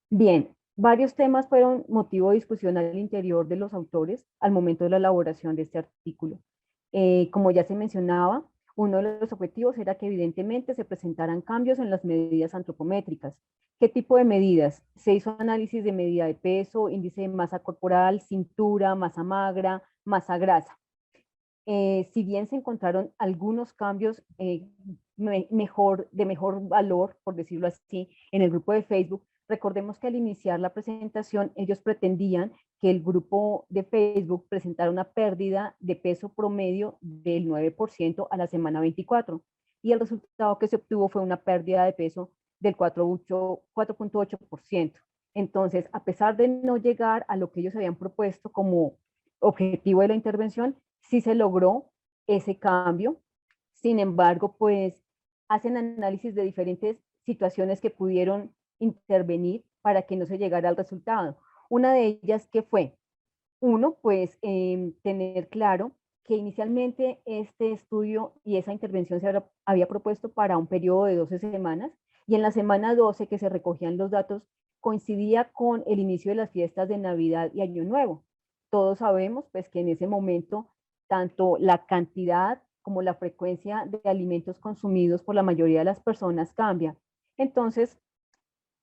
Bien, Varios temas fueron motivo de discusión al interior de los autores al momento de la elaboración de este artículo. Como ya se mencionaba, uno de los objetivos era que evidentemente se presentaran cambios en las medidas antropométricas. ¿Qué tipo de medidas? Se hizo análisis de medida de peso, índice de masa corporal, cintura, masa magra, masa grasa. Si bien se encontraron algunos cambios de mejor valor, por decirlo así, en el grupo de Facebook, recordemos que al iniciar la presentación ellos pretendían que el grupo de Facebook presentara una pérdida de peso promedio del 9% a la semana 24 y el resultado que se obtuvo fue una pérdida de peso del 4.8%. Entonces, a pesar de no llegar a lo que ellos habían propuesto como objetivo de la intervención, sí se logró ese cambio. Sin embargo, pues hacen análisis de diferentes situaciones que pudieron intervenir para que no se llegara al resultado. Una de ellas, ¿qué fue? Uno, pues tener claro que inicialmente este estudio y esa intervención se había propuesto para un periodo de 12 semanas y en la semana 12 que se recogían los datos coincidía con el inicio de las fiestas de Navidad y Año Nuevo. Todos sabemos pues que en ese momento tanto la cantidad como la frecuencia de alimentos consumidos por la mayoría de las personas cambia. Entonces,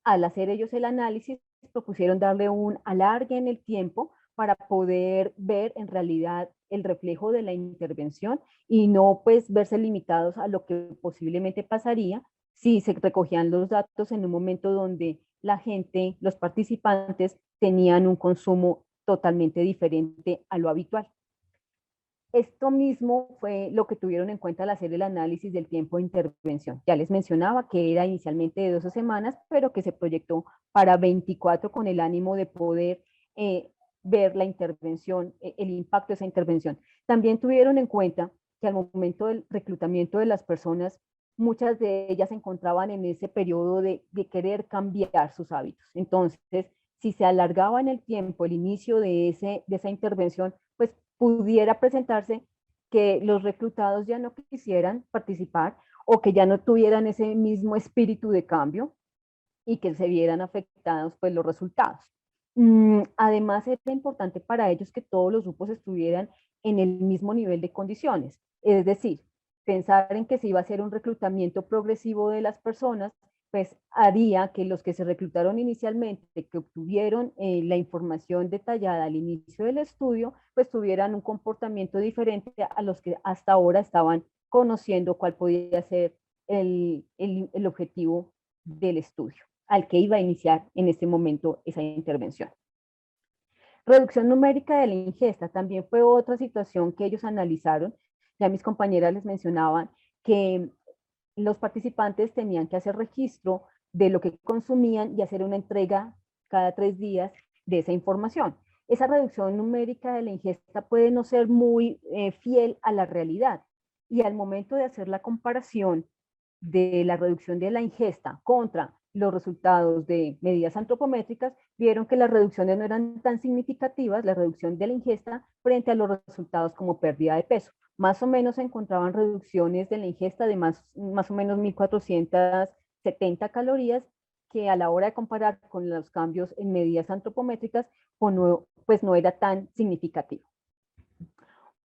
al hacer ellos el análisis, propusieron darle un alargue en el tiempo para poder ver en realidad el reflejo de la intervención y no pues verse limitados a lo que posiblemente pasaría si se recogían los datos en un momento donde la gente, los participantes, tenían un consumo totalmente diferente a lo habitual. Esto mismo fue lo que tuvieron en cuenta al hacer el análisis del tiempo de intervención. Ya les mencionaba que era inicialmente de 12 semanas, pero que se proyectó para 24 con el ánimo de poder ver la intervención, el impacto de esa intervención. También tuvieron en cuenta que al momento del reclutamiento de las personas, muchas de ellas se encontraban en ese periodo de querer cambiar sus hábitos. Entonces, si se alargaba en el tiempo el inicio de esa intervención, pues pudiera presentarse que los reclutados ya no quisieran participar o que ya no tuvieran ese mismo espíritu de cambio y que se vieran afectados pues los resultados. Además era importante para ellos que todos los grupos estuvieran en el mismo nivel de condiciones, es decir, pensar en que se iba a hacer un reclutamiento progresivo de las personas, pues haría que los que se reclutaron inicialmente, que obtuvieron la información detallada al inicio del estudio, pues tuvieran un comportamiento diferente a los que hasta ahora estaban conociendo cuál podía ser el objetivo del estudio, al que iba a iniciar en este momento esa intervención. Reducción numérica de la ingesta también fue otra situación que ellos analizaron. Ya mis compañeras les mencionaban que los participantes tenían que hacer registro de lo que consumían y hacer una entrega cada 3 días de esa información. Esa reducción numérica de la ingesta puede no ser muy fiel a la realidad y al momento de hacer la comparación de la reducción de la ingesta contra los resultados de medidas antropométricas, vieron que las reducciones no eran tan significativas, la reducción de la ingesta, frente a los resultados como pérdida de peso. Más o menos se encontraban reducciones de la ingesta de más o menos 1.470 calorías, que a la hora de comparar con los cambios en medidas antropométricas, pues no era tan significativo.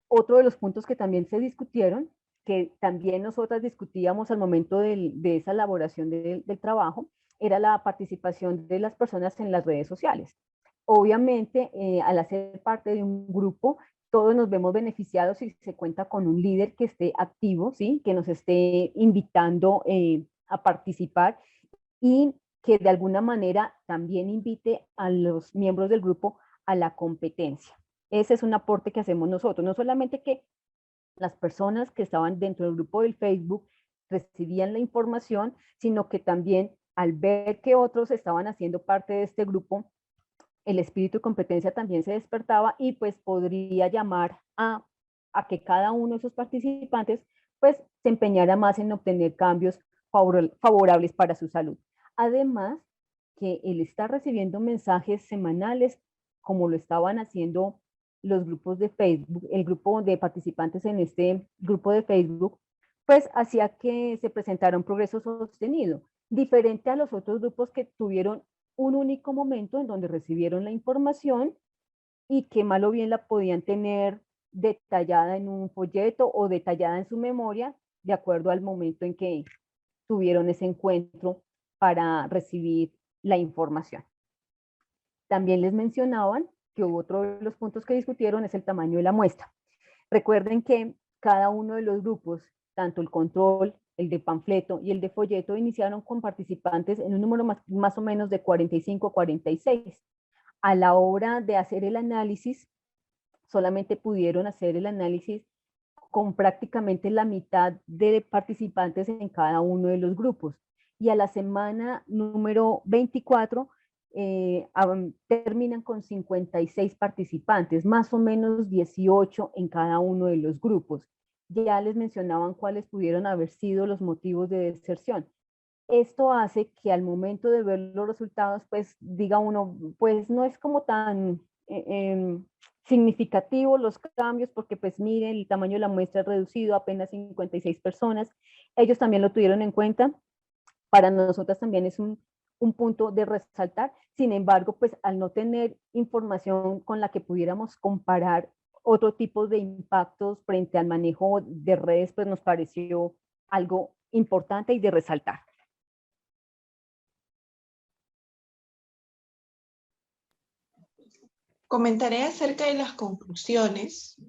Otro de los puntos que también se discutieron, que también nosotras discutíamos al momento de esa elaboración del trabajo, era la participación de las personas en las redes sociales. Obviamente, al hacer parte de un grupo, todos nos vemos beneficiados si se cuenta con un líder que esté activo, ¿sí? Que nos esté invitando a participar y que de alguna manera también invite a los miembros del grupo a la competencia. Ese es un aporte que hacemos nosotros, no solamente que las personas que estaban dentro del grupo del Facebook recibían la información, sino que también al ver que otros estaban haciendo parte de este grupo, el espíritu de competencia también se despertaba y pues podría llamar a que cada uno de esos participantes pues se empeñara más en obtener cambios favorables para su salud. Además, que el estar recibiendo mensajes semanales como lo estaban haciendo los grupos de Facebook, el grupo de participantes en este grupo de Facebook, pues hacía que se presentara un progreso sostenido, diferente a los otros grupos que tuvieron un único momento en donde recibieron la información y que mal o bien la podían tener detallada en un folleto o detallada en su memoria, de acuerdo al momento en que tuvieron ese encuentro para recibir la información. También les mencionaban que otro de los puntos que discutieron es el tamaño de la muestra. Recuerden que cada uno de los grupos, tanto el control, el de panfleto y el de folleto, iniciaron con participantes en un número más o menos de 45 o 46. A la hora de hacer el análisis, solamente pudieron hacer el análisis con prácticamente la mitad de participantes en cada uno de los grupos. Y a la semana número 24 terminan con 56 participantes, más o menos 18 en cada uno de los grupos. Ya les mencionaban cuáles pudieron haber sido los motivos de deserción. Esto hace que al momento de ver los resultados, pues diga uno, pues no es como tan significativo los cambios, porque pues miren, el tamaño de la muestra es reducido a apenas 56 personas. Ellos también lo tuvieron en cuenta. Para nosotras también es un punto de resaltar. Sin embargo, pues al no tener información con la que pudiéramos comparar otro tipo de impactos frente al manejo de redes, pues nos pareció algo importante y de resaltar. Comentaré acerca de las conclusiones.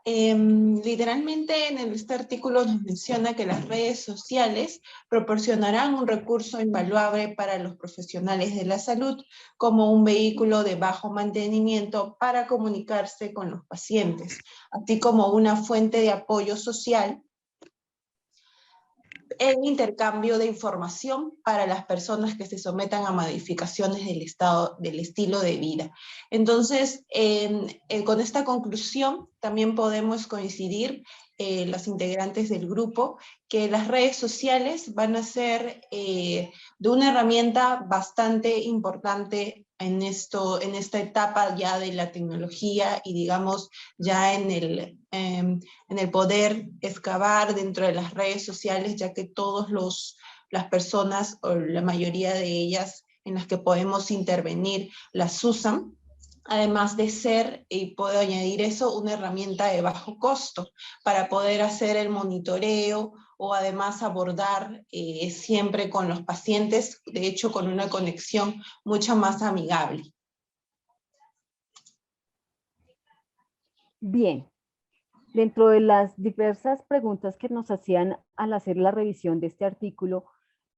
Literalmente en este artículo nos menciona que las redes sociales proporcionarán un recurso invaluable para los profesionales de la salud como un vehículo de bajo mantenimiento para comunicarse con los pacientes, así como una fuente de apoyo social en intercambio de información para las personas que se sometan a modificaciones del estilo de vida. Entonces, con esta conclusión también podemos coincidir las integrantes del grupo que las redes sociales van a ser de una herramienta bastante importante en esta etapa ya de la tecnología y digamos ya en el poder excavar dentro de las redes sociales, ya que todas las personas o la mayoría de ellas en las que podemos intervenir las usan. Además de ser, y puedo añadir eso, una herramienta de bajo costo para poder hacer el monitoreo o además abordar siempre con los pacientes, de hecho con una conexión mucho más amigable. Bien, dentro de las diversas preguntas que nos hacían al hacer la revisión de este artículo,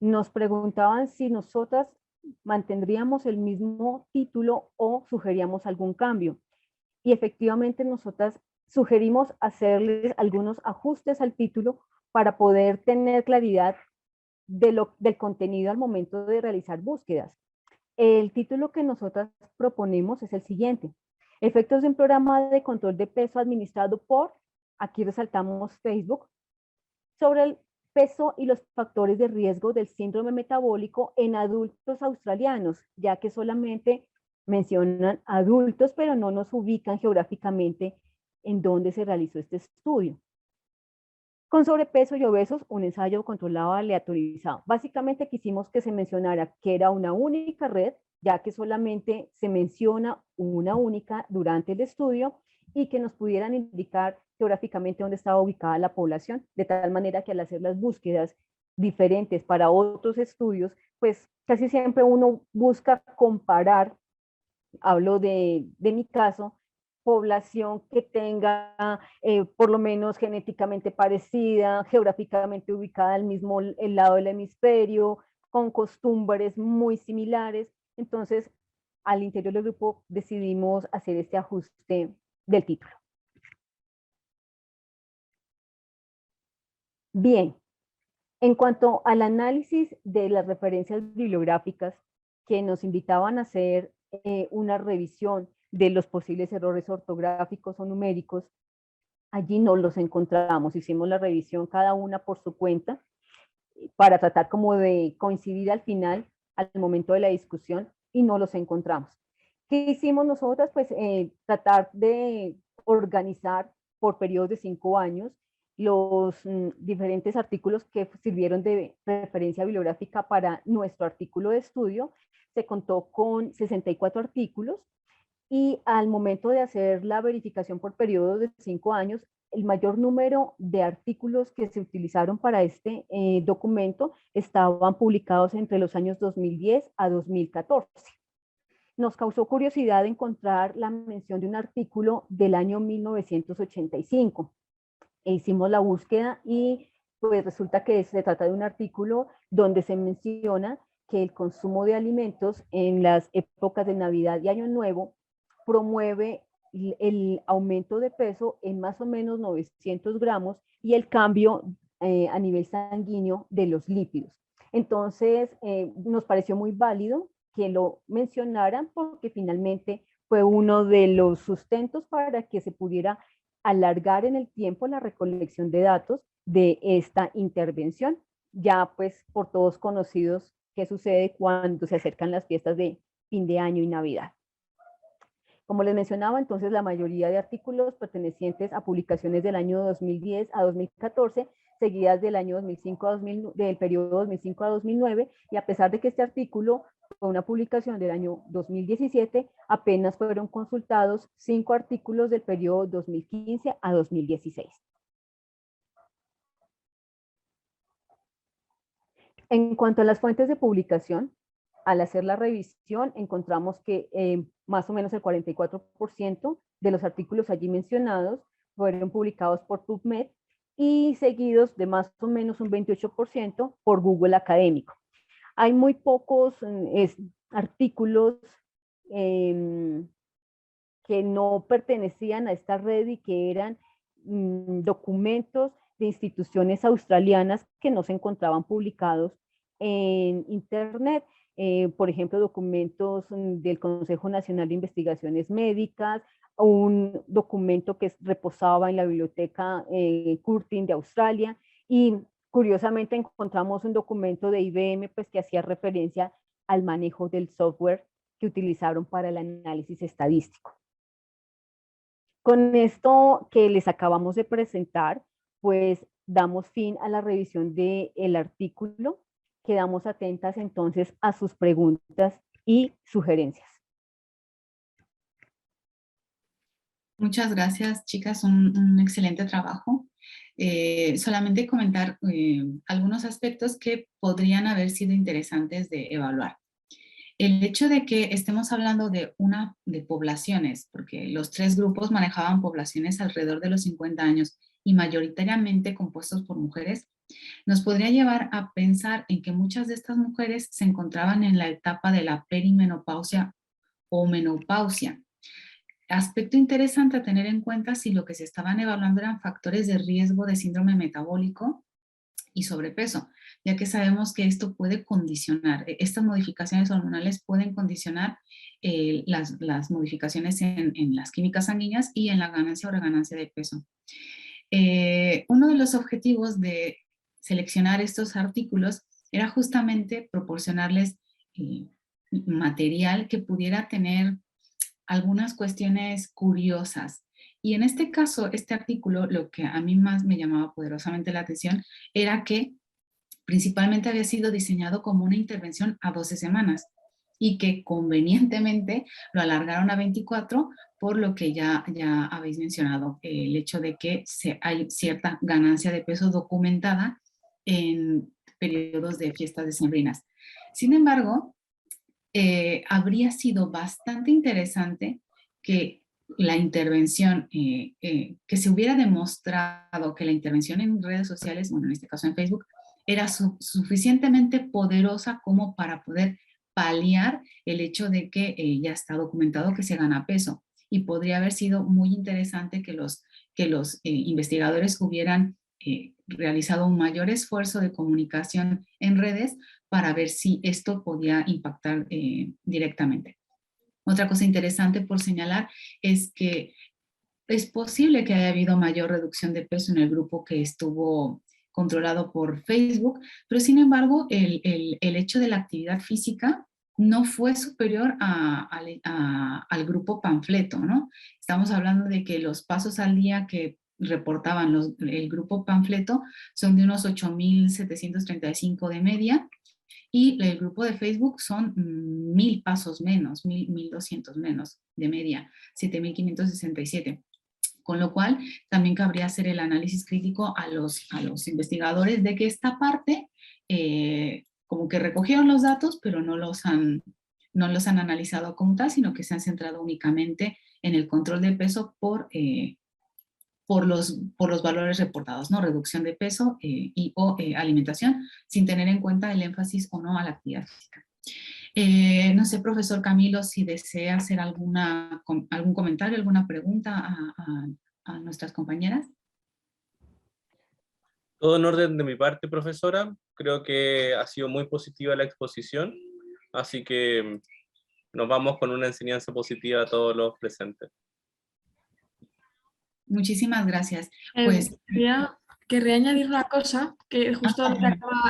nos preguntaban si nosotras mantendríamos el mismo título o sugeríamos algún cambio. Y efectivamente nosotras sugerimos hacerles algunos ajustes al título para poder tener claridad del contenido al momento de realizar búsquedas. El título que nosotras proponemos es el siguiente: efectos de un programa de control de peso administrado por, aquí resaltamos Facebook, sobre el peso y los factores de riesgo del síndrome metabólico en adultos australianos, ya que solamente mencionan adultos, pero no nos ubican geográficamente en dónde se realizó este estudio. Con sobrepeso y obesos, un ensayo controlado aleatorizado. Básicamente quisimos que se mencionara que era una única red, ya que solamente se menciona una única durante el estudio, y que nos pudieran indicar geográficamente dónde estaba ubicada la población, de tal manera que al hacer las búsquedas diferentes para otros estudios, pues casi siempre uno busca comparar, hablo de mi caso, población que tenga por lo menos genéticamente parecida, geográficamente ubicada al mismo lado del hemisferio, con costumbres muy similares. Entonces, al interior del grupo decidimos hacer este ajuste del título. Bien, en cuanto al análisis de las referencias bibliográficas que nos invitaban a hacer una revisión de los posibles errores ortográficos o numéricos, allí no los encontramos. Hicimos la revisión cada una por su cuenta para tratar como de coincidir al final, al momento de la discusión, y no los encontramos. ¿Qué hicimos nosotras? Pues tratar de organizar por periodos de 5 años los diferentes artículos que sirvieron de referencia bibliográfica para nuestro artículo de estudio, se contó con 64 artículos y al momento de hacer la verificación por periodos de 5 años, el mayor número de artículos que se utilizaron para este documento estaban publicados entre los años 2010 a 2014. Nos causó curiosidad encontrar la mención de un artículo del año 1985. Hicimos la búsqueda y pues resulta que se trata de un artículo donde se menciona que el consumo de alimentos en las épocas de Navidad y Año Nuevo promueve el aumento de peso en más o menos 900 gramos y el cambio a nivel sanguíneo de los lípidos. Entonces, nos pareció muy válido que lo mencionaran porque finalmente fue uno de los sustentos para que se pudiera alargar en el tiempo la recolección de datos de esta intervención. Ya pues por todos conocidos qué sucede cuando se acercan las fiestas de fin de año y Navidad. Como les mencionaba, entonces la mayoría de artículos pertenecientes a publicaciones del año 2010 a 2014, seguidas del año 2005 a del periodo 2005 a 2009, y a pesar de que este artículo fue una publicación del año 2017, apenas fueron consultados 5 artículos del periodo 2015 a 2016. En cuanto a las fuentes de publicación, al hacer la revisión encontramos que más o menos el 44% de los artículos allí mencionados fueron publicados por PubMed y seguidos de más o menos un 28% por Google Académico. Hay muy pocos artículos que no pertenecían a esta red y que eran documentos de instituciones australianas que no se encontraban publicados en Internet. Por ejemplo, documentos del Consejo Nacional de Investigaciones Médicas, un documento que reposaba en la biblioteca Curtin de Australia, y curiosamente encontramos un documento de IBM pues, que hacía referencia al manejo del software que utilizaron para el análisis estadístico. Con esto que les acabamos de presentar, pues damos fin a la revisión del artículo. Quedamos atentas entonces a sus preguntas y sugerencias. Muchas gracias, chicas, un excelente trabajo. Solamente comentar algunos aspectos que podrían haber sido interesantes de evaluar. El hecho de que estemos hablando de poblaciones, porque los 3 grupos manejaban poblaciones alrededor de los 50 años y mayoritariamente compuestos por mujeres, nos podría llevar a pensar en que muchas de estas mujeres se encontraban en la etapa de la perimenopausia o menopausia. Aspecto interesante a tener en cuenta si lo que se estaban evaluando eran factores de riesgo de síndrome metabólico y sobrepeso, ya que sabemos que esto puede condicionar, estas modificaciones hormonales pueden condicionar las modificaciones en las químicas sanguíneas y en la ganancia o reganancia de peso. Uno de los objetivos de seleccionar estos artículos era justamente proporcionarles material que pudiera tener algunas cuestiones curiosas. Y en este caso, este artículo, lo que a mí más me llamaba poderosamente la atención era que principalmente había sido diseñado como una intervención a 12 semanas y que convenientemente lo alargaron a 24, por lo que ya habéis mencionado, el hecho de que hay cierta ganancia de peso documentada en periodos de fiestas decembrinas. Sin embargo, habría sido bastante interesante que la intervención, que se hubiera demostrado que la intervención en redes sociales, bueno, en este caso en Facebook, era suficientemente poderosa como para poder paliar el hecho de que ya está documentado que se gana peso. Y podría haber sido muy interesante que los investigadores hubieran realizado un mayor esfuerzo de comunicación en redes para ver si esto podía impactar directamente. Otra cosa interesante por señalar es que es posible que haya habido mayor reducción de peso en el grupo que estuvo controlado por Facebook, pero sin embargo el hecho de la actividad física no fue superior al grupo panfleto, ¿no? Estamos hablando de que los pasos al día que reportaban el grupo panfleto son de unos 8.735 de media, y el grupo de Facebook son 1000 pasos menos, 1200 menos de media, 7567. Con lo cual, también cabría hacer el análisis crítico a los investigadores de que esta parte, como que recogieron los datos, pero no los han analizado como tal, sino que se han centrado únicamente en el control de peso por los valores reportados, ¿no? Reducción de peso o alimentación, sin tener en cuenta el énfasis o no a la actividad física. No sé, profesor Camilo, si desea hacer algún comentario, alguna pregunta a nuestras compañeras. Todo en orden de mi parte, profesora. Creo que ha sido muy positiva la exposición, así que nos vamos con una enseñanza positiva a todos los presentes. Muchísimas gracias. Pues, querría añadir una cosa, que justo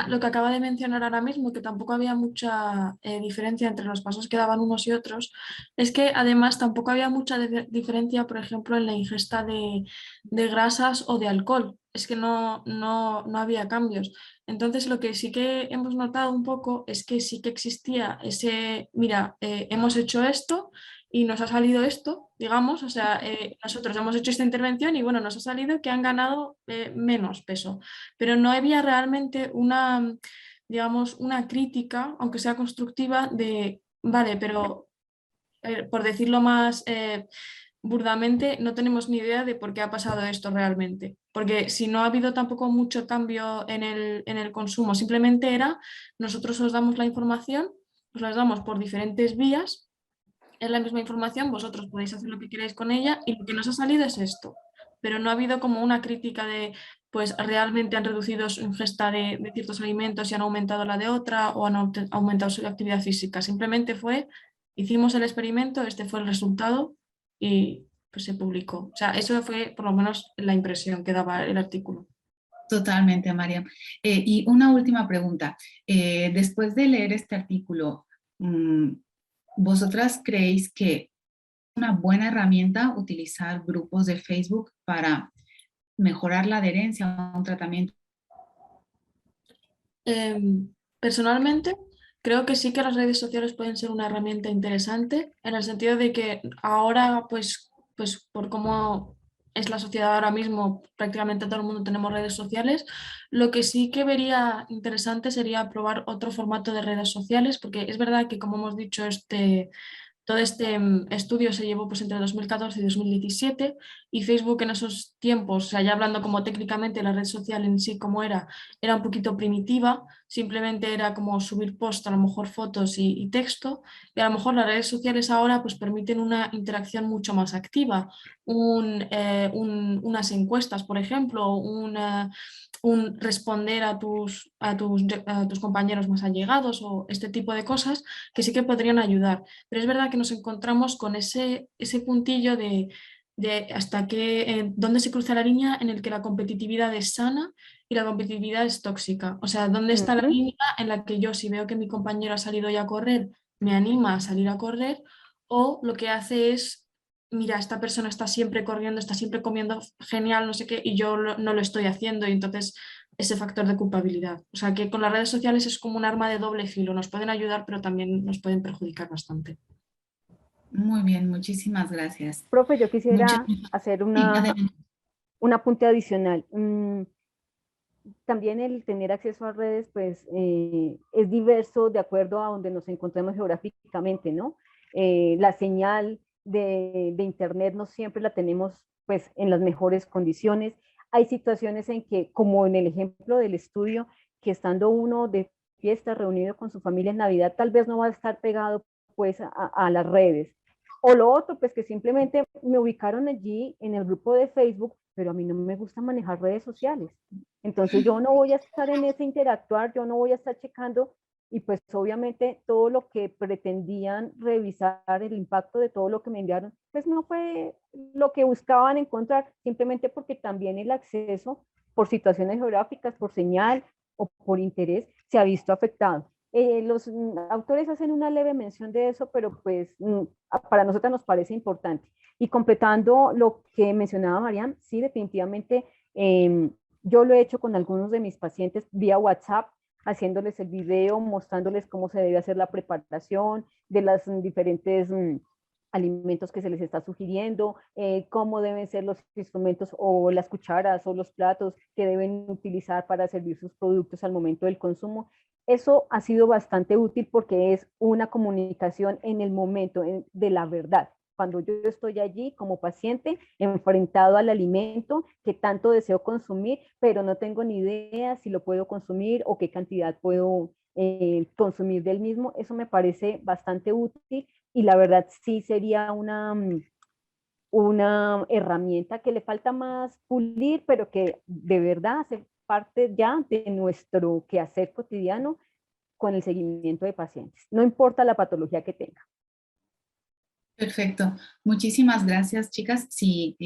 lo que acaba de mencionar ahora mismo, que tampoco había mucha diferencia entre los pasos que daban unos y otros, es que además tampoco había mucha diferencia, por ejemplo, en la ingesta de grasas o de alcohol. Es que no había cambios. Entonces, lo que sí que hemos notado un poco es que sí que existía ese, mira, hemos hecho esto y nos ha salido esto, digamos, o sea, nosotros hemos hecho esta intervención y bueno, nos ha salido que han ganado menos peso, pero no había realmente una, digamos, una crítica, aunque sea constructiva, de, vale, pero por decirlo más burdamente, no tenemos ni idea de por qué ha pasado esto realmente, porque si no ha habido tampoco mucho cambio en el consumo, simplemente era, nosotros os damos la información, os la damos por diferentes vías, es la misma información, vosotros podéis hacer lo que queráis con ella y lo que nos ha salido es esto. Pero no ha habido como una crítica de, pues realmente han reducido su ingesta de ciertos alimentos y han aumentado la de otra o han aumentado su actividad física. Simplemente fue, hicimos el experimento, este fue el resultado y pues se publicó. O sea, eso fue por lo menos la impresión que daba el artículo. Totalmente, María. Y una última pregunta. Después de leer este artículo, ¿vosotras creéis que es una buena herramienta utilizar grupos de Facebook para mejorar la adherencia a un tratamiento? Personalmente, creo que sí que las redes sociales pueden ser una herramienta interesante, en el sentido de que ahora, pues por cómo es la sociedad ahora mismo, prácticamente todo el mundo tenemos redes sociales. Lo que sí que vería interesante sería probar otro formato de redes sociales, porque es verdad que, como hemos dicho, todo este estudio se llevó pues entre 2014 y 2017 y Facebook en esos tiempos, o sea, ya hablando como técnicamente la red social en sí como era un poquito primitiva, simplemente era como subir post, a lo mejor fotos y texto, y a lo mejor las redes sociales ahora pues permiten una interacción mucho más activa, unas encuestas, por ejemplo, un responder a tus compañeros más allegados o este tipo de cosas que sí que podrían ayudar. Pero es verdad que nos encontramos con ese puntillo de hasta qué, dónde se cruza la línea en el que la competitividad es sana y la competitividad es tóxica. O sea, dónde está la línea en la que yo, si veo que mi compañero ha salido ya a correr, me anima a salir a correr, o lo que hace es, mira, esta persona está siempre corriendo, está siempre comiendo genial, no sé qué, y yo no lo estoy haciendo, y entonces ese factor de culpabilidad. O sea, que con las redes sociales es como un arma de doble filo, nos pueden ayudar, pero también nos pueden perjudicar bastante. Muy bien, muchísimas gracias. Profe, yo quisiera hacer un apunte adicional. También el tener acceso a redes, pues, es diverso de acuerdo a donde nos encontremos geográficamente, ¿no? La señal de internet no siempre la tenemos, pues, en las mejores condiciones. Hay situaciones en que, como en el ejemplo del estudio, que estando uno de fiesta reunido con su familia en Navidad, tal vez no va a estar pegado, pues, a las redes. O lo otro, pues que simplemente me ubicaron allí en el grupo de Facebook, pero a mí no me gusta manejar redes sociales. Entonces yo no voy a estar en ese interactuar, yo no voy a estar checando, y pues obviamente todo lo que pretendían revisar, el impacto de todo lo que me enviaron, pues no fue lo que buscaban encontrar, simplemente porque también el acceso por situaciones geográficas, por señal o por interés, se ha visto afectado. Los autores hacen una leve mención de eso, pero pues para nosotros nos parece importante. Y completando lo que mencionaba Mariam, sí, definitivamente yo lo he hecho con algunos de mis pacientes vía WhatsApp. haciéndoles el video, mostrándoles cómo se debe hacer la preparación de los diferentes alimentos que se les está sugiriendo, cómo deben ser los instrumentos o las cucharas o los platos que deben utilizar para servir sus productos al momento del consumo. Eso ha sido bastante útil porque es una comunicación en el momento de la verdad. Cuando yo estoy allí como paciente, enfrentado al alimento que tanto deseo consumir, pero no tengo ni idea si lo puedo consumir o qué cantidad puedo consumir del mismo, eso me parece bastante útil y la verdad sí sería una herramienta que le falta más pulir, pero que de verdad hace parte ya de nuestro quehacer cotidiano con el seguimiento de pacientes, no importa la patología que tenga. Perfecto. Muchísimas gracias, chicas. Si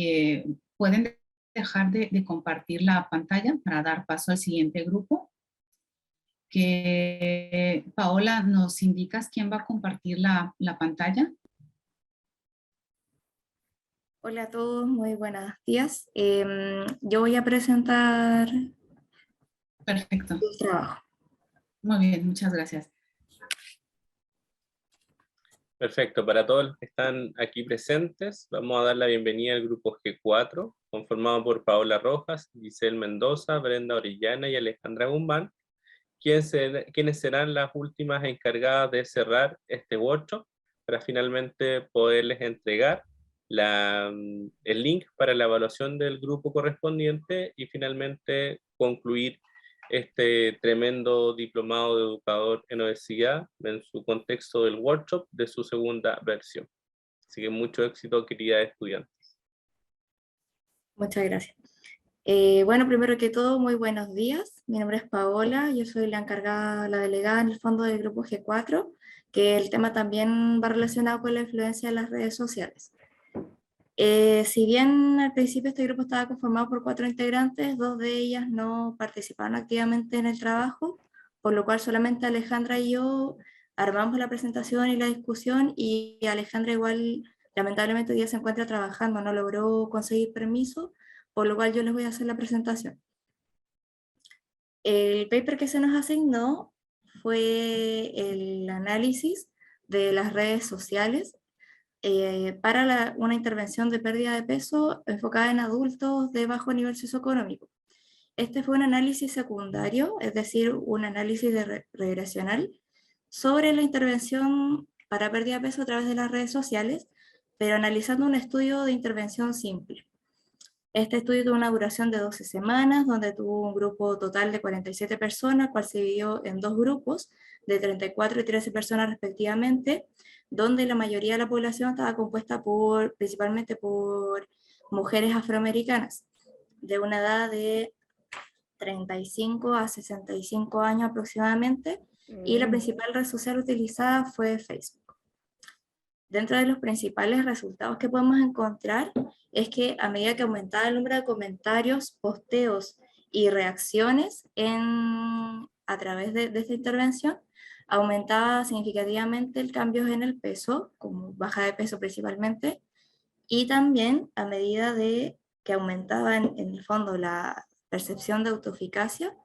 pueden dejar de compartir la pantalla para dar paso al siguiente grupo. Que Paola, ¿nos indicas quién va a compartir la pantalla? Hola a todos, muy buenos días. Yo voy a presentar Perfecto. el trabajo. Muy bien, muchas gracias. Perfecto, para todos los que están aquí presentes, vamos a dar la bienvenida al grupo G4, conformado por Paola Rojas, Giselle Mendoza, Brenda Orellana y Alejandra Guzmán, quienes serán las últimas encargadas de cerrar este workshop para finalmente poderles entregar el link para la evaluación del grupo correspondiente y finalmente concluir este tremendo diplomado de educador en obesidad en su contexto del workshop de su segunda versión. Así que mucho éxito, queridas estudiantes. Muchas gracias. Bueno, primero que todo, muy buenos días. Mi nombre es Paola, yo soy la encargada, la delegada en el fondo del grupo G4, que el tema también va relacionado con la influencia de las redes sociales. Si bien al principio este grupo estaba conformado por 4 integrantes, 2 de ellas no participaron activamente en el trabajo, por lo cual solamente Alejandra y yo armamos la presentación y la discusión, y Alejandra igual lamentablemente hoy día se encuentra trabajando, no logró conseguir permiso, por lo cual yo les voy a hacer la presentación. El paper que se nos asignó fue el análisis de las redes sociales para una intervención de pérdida de peso enfocada en adultos de bajo nivel socioeconómico. Este fue un análisis secundario, es decir, un análisis regresional sobre la intervención para pérdida de peso a través de las redes sociales, pero analizando un estudio de intervención simple. Este estudio tuvo una duración de 12 semanas, donde tuvo un grupo total de 47 personas, cual se dividió en 2 grupos, de 34 y 13 personas respectivamente, donde la mayoría de la población estaba compuesta principalmente por mujeres afroamericanas, de una edad de 35 a 65 años aproximadamente, y la principal red social utilizada fue Facebook. Dentro de los principales resultados que podemos encontrar es que a medida que aumentaba el número de comentarios, posteos y reacciones a través de esta intervención, aumentaba significativamente el cambio en el peso, como baja de peso principalmente, y también a medida de que aumentaba en el fondo la percepción de autoeficacia,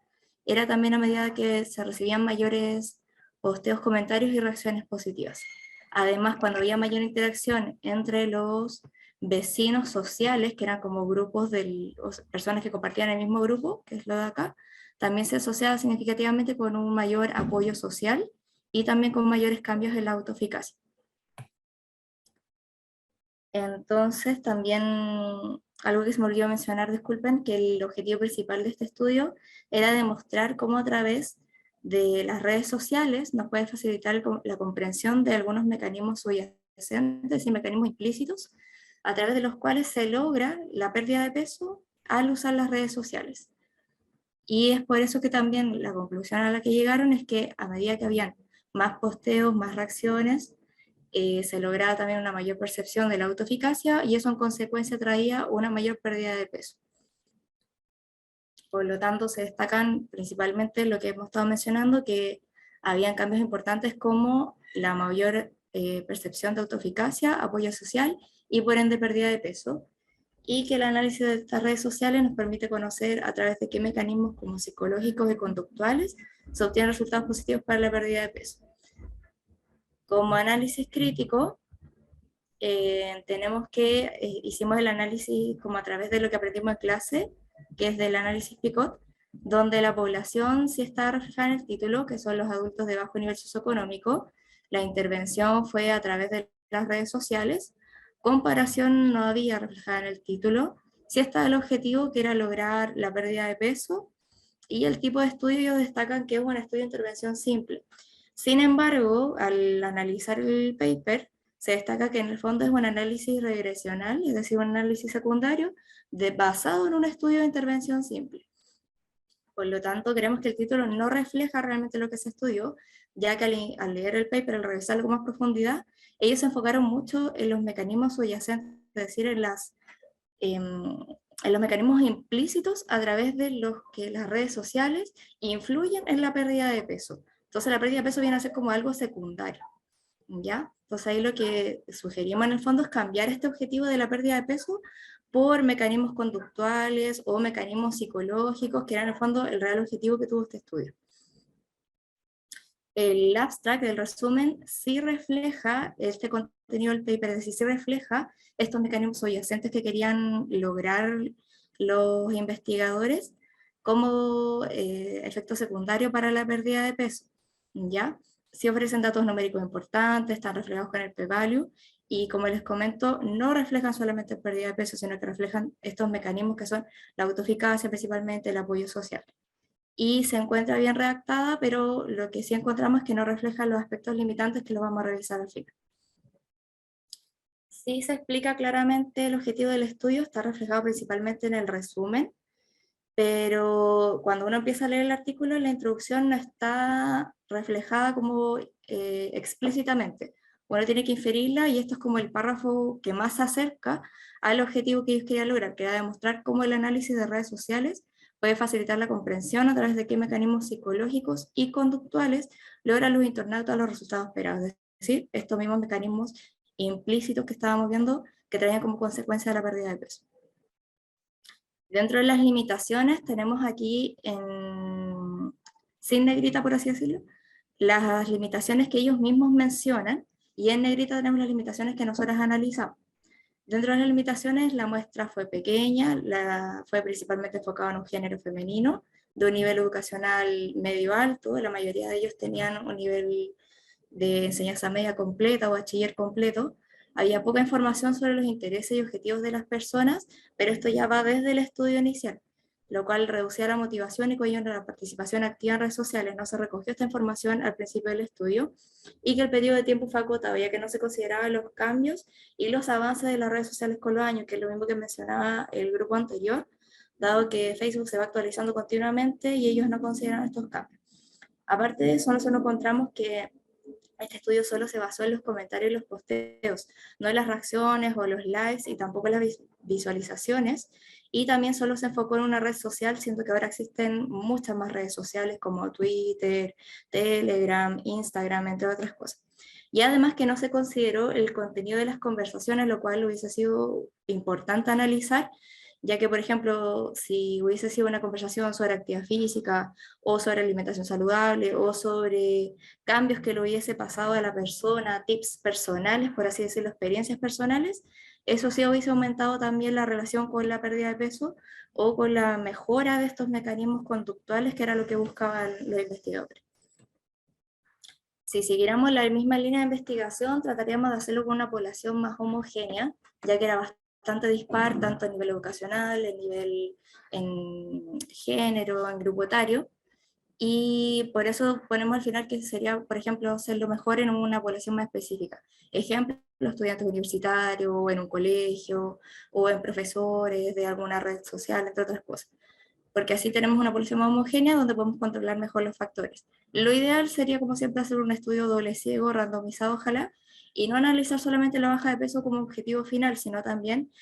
era también a medida que se recibían mayores posteos, comentarios y reacciones positivas. Además, cuando había mayor interacción entre los vecinos sociales, que eran como grupos de personas que compartían el mismo grupo, que es lo de acá, también se asociaba significativamente con un mayor apoyo social y también con mayores cambios en la autoeficacia. Entonces, también algo que se me olvidó mencionar, disculpen, que el objetivo principal de este estudio era demostrar cómo a través de las redes sociales nos puede facilitar la comprensión de algunos mecanismos subyacentes y mecanismos implícitos a través de los cuales se logra la pérdida de peso al usar las redes sociales. Y es por eso que también la conclusión a la que llegaron es que a medida que habían más posteos, más reacciones, se lograba también una mayor percepción de la autoeficacia y eso en consecuencia traía una mayor pérdida de peso. Por lo tanto, se destacan principalmente lo que hemos estado mencionando, que habían cambios importantes como la mayor percepción de autoeficacia, apoyo social y por ende pérdida de peso. y que el análisis de estas redes sociales nos permite conocer a través de qué mecanismos como psicológicos y conductuales se obtienen resultados positivos para la pérdida de peso. Como análisis crítico, tenemos que hicimos el análisis como a través de lo que aprendimos en clase, que es del análisis PICOT, donde la población sí está reflejada en el título, que son los adultos de bajo nivel socioeconómico. La intervención fue a través de las redes sociales. Comparación no había reflejada en el título. Sí está el objetivo, que era lograr la pérdida de peso, y el tipo de estudio ellos destacan que es un estudio de intervención simple. Sin embargo, al analizar el paper, se destaca que en el fondo es un análisis regresional, es decir, un análisis secundario basado en un estudio de intervención simple. Por lo tanto, creemos que el título no refleja realmente lo que se estudió, ya que al leer el paper, al revisarlo con más profundidad, ellos se enfocaron mucho en los mecanismos subyacentes, es decir, en los mecanismos implícitos a través de los que las redes sociales influyen en la pérdida de peso. Entonces la pérdida de peso viene a ser como algo secundario, ¿ya? Entonces ahí lo que sugerimos en el fondo es cambiar este objetivo de la pérdida de peso por mecanismos conductuales o mecanismos psicológicos, que era en el fondo el real objetivo que tuvo este estudio. El abstract, el resumen, sí refleja este contenido del paper, es decir, sí refleja estos mecanismos subyacentes que querían lograr los investigadores como efecto secundario para la pérdida de peso, ¿ya? Sí ofrecen datos numéricos importantes, están reflejados con el p-value, y como les comento, no reflejan solamente pérdida de peso, sino que reflejan estos mecanismos que son la autoeficacia, principalmente el apoyo social. Y se encuentra bien redactada, pero lo que sí encontramos es que no refleja los aspectos limitantes que los vamos a revisar al final. Sí se explica claramente el objetivo del estudio, está reflejado principalmente en el resumen, pero cuando uno empieza a leer el artículo, la introducción no está reflejada como explícitamente. Uno tiene que inferirla, y esto es como el párrafo que más se acerca al objetivo que ellos querían lograr, que era demostrar cómo el análisis de redes sociales puede facilitar la comprensión a través de qué mecanismos psicológicos y conductuales logran los internautas los resultados esperados. Es decir, estos mismos mecanismos implícitos que estábamos viendo que traían como consecuencia la pérdida de peso. Dentro de las limitaciones tenemos aquí, sin negrita por así decirlo, las limitaciones que ellos mismos mencionan, y en negrita tenemos las limitaciones que nosotros analizamos. Dentro de las limitaciones, la muestra fue pequeña, fue principalmente enfocada en un género femenino, de un nivel educacional medio alto, la mayoría de ellos tenían un nivel de enseñanza media completa o bachiller completo. Había poca información sobre los intereses y objetivos de las personas, pero esto ya va desde el estudio inicial, lo cual reducía la motivación y cohibió la participación activa en redes sociales. No se recogió esta información al principio del estudio, y que el periodo de tiempo fue acotado, ya que no se consideraban los cambios y los avances de las redes sociales con los años, que es lo mismo que mencionaba el grupo anterior, dado que Facebook se va actualizando continuamente y ellos no consideran estos cambios. Aparte de eso, nosotros encontramos que este estudio solo se basó en los comentarios y los posteos, no en las reacciones o los likes, y tampoco en las visualizaciones, y también solo se enfocó en una red social, siendo que ahora existen muchas más redes sociales como Twitter, Telegram, Instagram, entre otras cosas. Y además que no se consideró el contenido de las conversaciones, lo cual hubiese sido importante analizar, ya que, por ejemplo, si hubiese sido una conversación sobre actividad física, o sobre alimentación saludable, o sobre cambios que le hubiese pasado a la persona, tips personales, por así decirlo, experiencias personales, eso sí hubiese aumentado también la relación con la pérdida de peso, o con la mejora de estos mecanismos conductuales, que era lo que buscaban los investigadores. Si siguiéramos la misma línea de investigación, trataríamos de hacerlo con una población más homogénea, ya que era bastante dispar, tanto a nivel educacional, en género, en grupo etario, y por eso ponemos al final que sería, por ejemplo, hacerlo mejor en una población más específica. Ejemplo, los estudiantes universitarios, o en un colegio, o en profesores de alguna red social, entre otras cosas. Porque así tenemos una población más homogénea donde podemos controlar mejor los factores. Lo ideal sería, como siempre, hacer un estudio doble ciego, randomizado ojalá, y no analizar solamente la baja de peso como objetivo final, sino también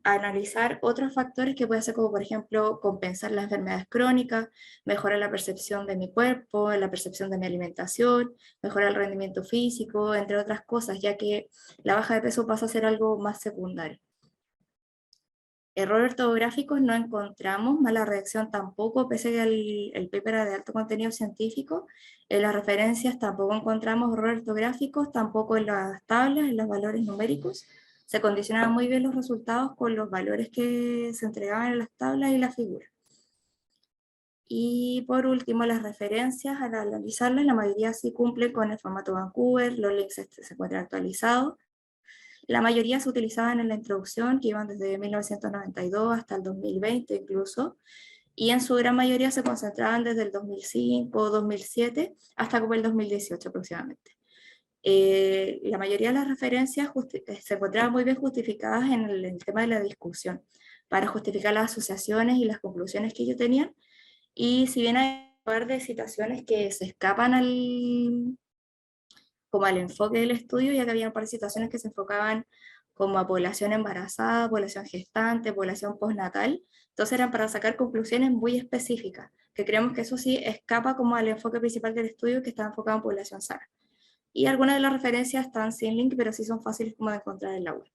analizar otros factores que pueden ser, como por ejemplo compensar las enfermedades crónicas, mejorar la percepción de mi cuerpo, la percepción de mi alimentación, mejorar el rendimiento físico, entre otras cosas, ya que la baja de peso pasa a ser algo más secundario. Errores ortográficos no encontramos, mala redacción tampoco, pese a que el paper era de alto contenido científico. En las referencias tampoco encontramos errores ortográficos, tampoco en las tablas, en los valores numéricos. Se condicionaban muy bien los resultados con los valores que se entregaban en las tablas y las figuras. Y por último, las referencias, al analizarlas, la mayoría sí cumplen con el formato Vancouver, los links se encuentran actualizados. La mayoría se utilizaban en la introducción, que iban desde 1992 hasta el 2020 incluso, y en su gran mayoría se concentraban desde el 2005 o 2007 hasta como el 2018 aproximadamente. La mayoría de las referencias se encontraban muy bien justificadas en el tema de la discusión, para justificar las asociaciones y las conclusiones que ellos tenían, y si bien hay un par de citaciones que se escapan como al enfoque del estudio, ya que había un par de situaciones que se enfocaban como a población embarazada, población gestante, población postnatal, entonces eran para sacar conclusiones muy específicas, que creemos que eso sí escapa como al enfoque principal del estudio, que está enfocado en población sana. Y algunas de las referencias están sin link, pero sí son fáciles como de encontrar en la web.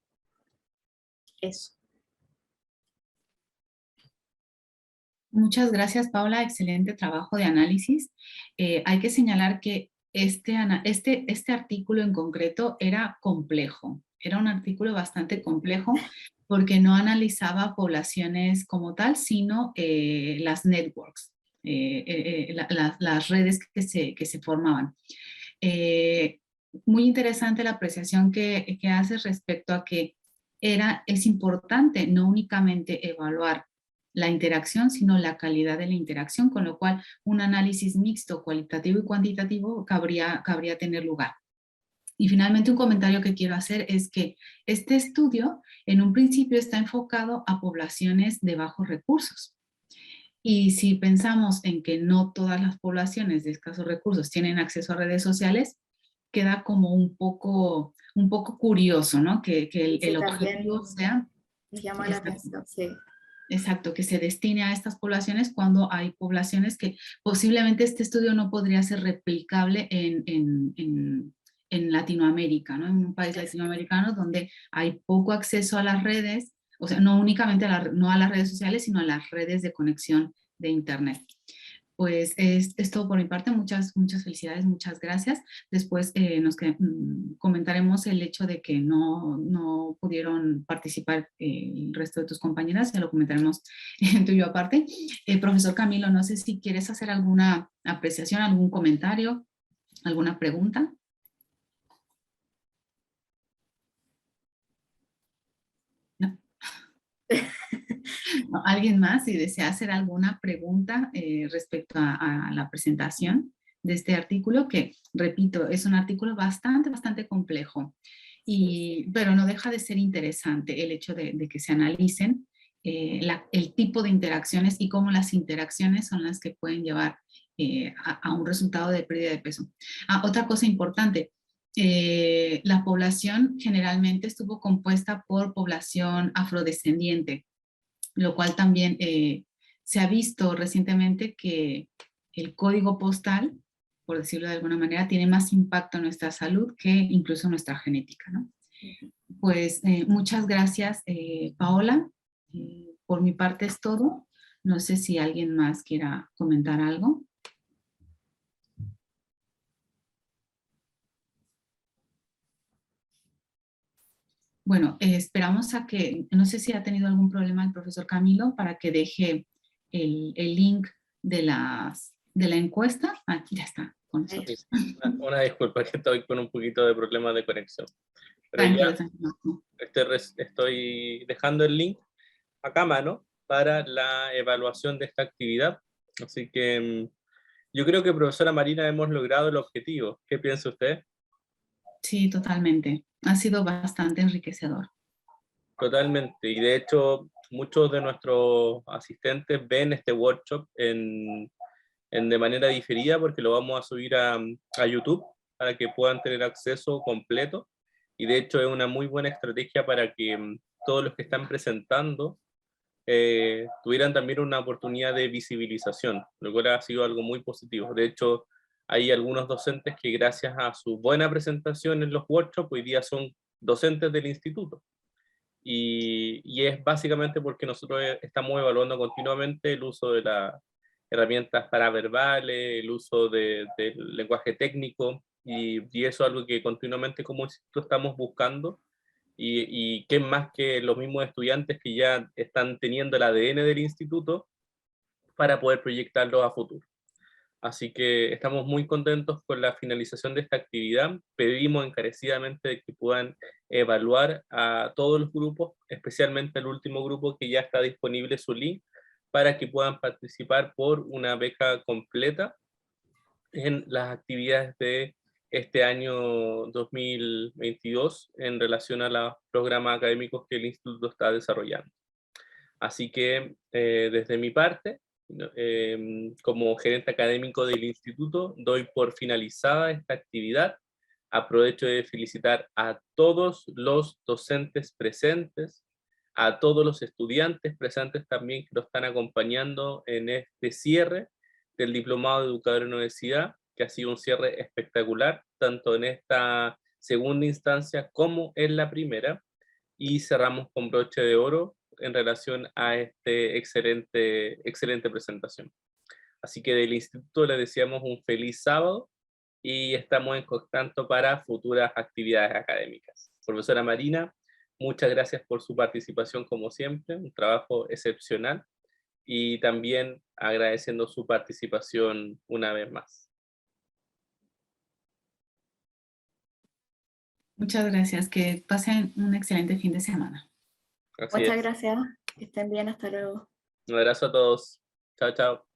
Eso. Muchas gracias, Paula. Excelente trabajo de análisis. Hay que señalar que este artículo en concreto era complejo. Era un artículo bastante complejo porque no analizaba poblaciones como tal, sino las networks, las redes que se formaban. Muy interesante la apreciación que haces respecto a que es importante no únicamente evaluar la interacción, sino la calidad de la interacción, con lo cual un análisis mixto, cualitativo y cuantitativo cabría tener lugar. Y finalmente un comentario que quiero hacer es que este estudio en un principio está enfocado a poblaciones de bajos recursos. Y si pensamos en que no todas las poblaciones de escasos recursos tienen acceso a redes sociales, queda como un poco curioso, ¿no? Que el objetivo sea... Me llama la atención, sí. Exacto, que se destine a estas poblaciones cuando hay poblaciones que posiblemente este estudio no podría ser replicable en Latinoamérica, ¿no? En un país latinoamericano donde hay poco acceso a las redes, o sea, no únicamente no a las redes sociales, sino a las redes de conexión de Internet. Pues es todo por mi parte, muchas felicidades, muchas gracias. Después comentaremos el hecho de que no pudieron participar el resto de tus compañeras, ya lo comentaremos tú y yo aparte. Profesor Camilo, no sé si quieres hacer alguna apreciación, algún comentario, alguna pregunta. No. ¿Alguien más si desea hacer alguna pregunta respecto a la presentación de este artículo? Que, repito, es un artículo bastante complejo, pero no deja de ser interesante el hecho de que se analicen el tipo de interacciones y cómo las interacciones son las que pueden llevar a un resultado de pérdida de peso. Otra cosa importante, la población generalmente estuvo compuesta por población afrodescendiente, lo cual también se ha visto recientemente que el código postal, por decirlo de alguna manera, tiene más impacto en nuestra salud que incluso nuestra genética, ¿no? Pues muchas gracias, Paola. Por mi parte es todo. No sé si alguien más quiera comentar algo. Bueno, esperamos a que, no sé si ha tenido algún problema el profesor Camilo para que deje el link de la encuesta. Aquí ya está. Con eso. Una disculpa que estoy con un poquito de problema de conexión. Pero tranquilo, ya estoy dejando el link acá a mano para la evaluación de esta actividad. Así que yo creo que, profesora Marina, hemos logrado el objetivo. ¿Qué piensa usted? Sí, totalmente. Ha sido bastante enriquecedor. Totalmente. Y de hecho, muchos de nuestros asistentes ven este workshop de manera diferida porque lo vamos a subir a YouTube para que puedan tener acceso completo. Y de hecho es una muy buena estrategia para que todos los que están presentando tuvieran también una oportunidad de visibilización, lo cual ha sido algo muy positivo. De hecho, hay algunos docentes que gracias a su buena presentación en los workshops hoy día son docentes del instituto. y es básicamente porque nosotros estamos evaluando continuamente el uso de las herramientas paraverbales, el uso del lenguaje técnico, y eso es algo que continuamente como instituto estamos buscando, y qué más que los mismos estudiantes que ya están teniendo el ADN del instituto para poder proyectarlo a futuro. Así que estamos muy contentos con la finalización de esta actividad. Pedimos encarecidamente que puedan evaluar a todos los grupos, especialmente el último grupo que ya está disponible su link, para que puedan participar por una beca completa en las actividades de este año 2022 en relación a los programas académicos que el instituto está desarrollando. Así que desde mi parte, como gerente académico del instituto, doy por finalizada esta actividad. Aprovecho de felicitar a todos los docentes presentes, a todos los estudiantes presentes también que nos están acompañando en este cierre del Diplomado de Educador en Universidad, que ha sido un cierre espectacular, tanto en esta segunda instancia como en la primera, y cerramos con broche de oro en relación a este excelente presentación. Así que del instituto les deseamos un feliz sábado y estamos en contacto para futuras actividades académicas. Profesora Marina, muchas gracias por su participación como siempre, un trabajo excepcional, y también agradeciendo su participación una vez más. Muchas gracias, que pasen un excelente fin de semana. Muchas gracias, que estén bien, hasta luego. Un abrazo a todos. Chao, chao.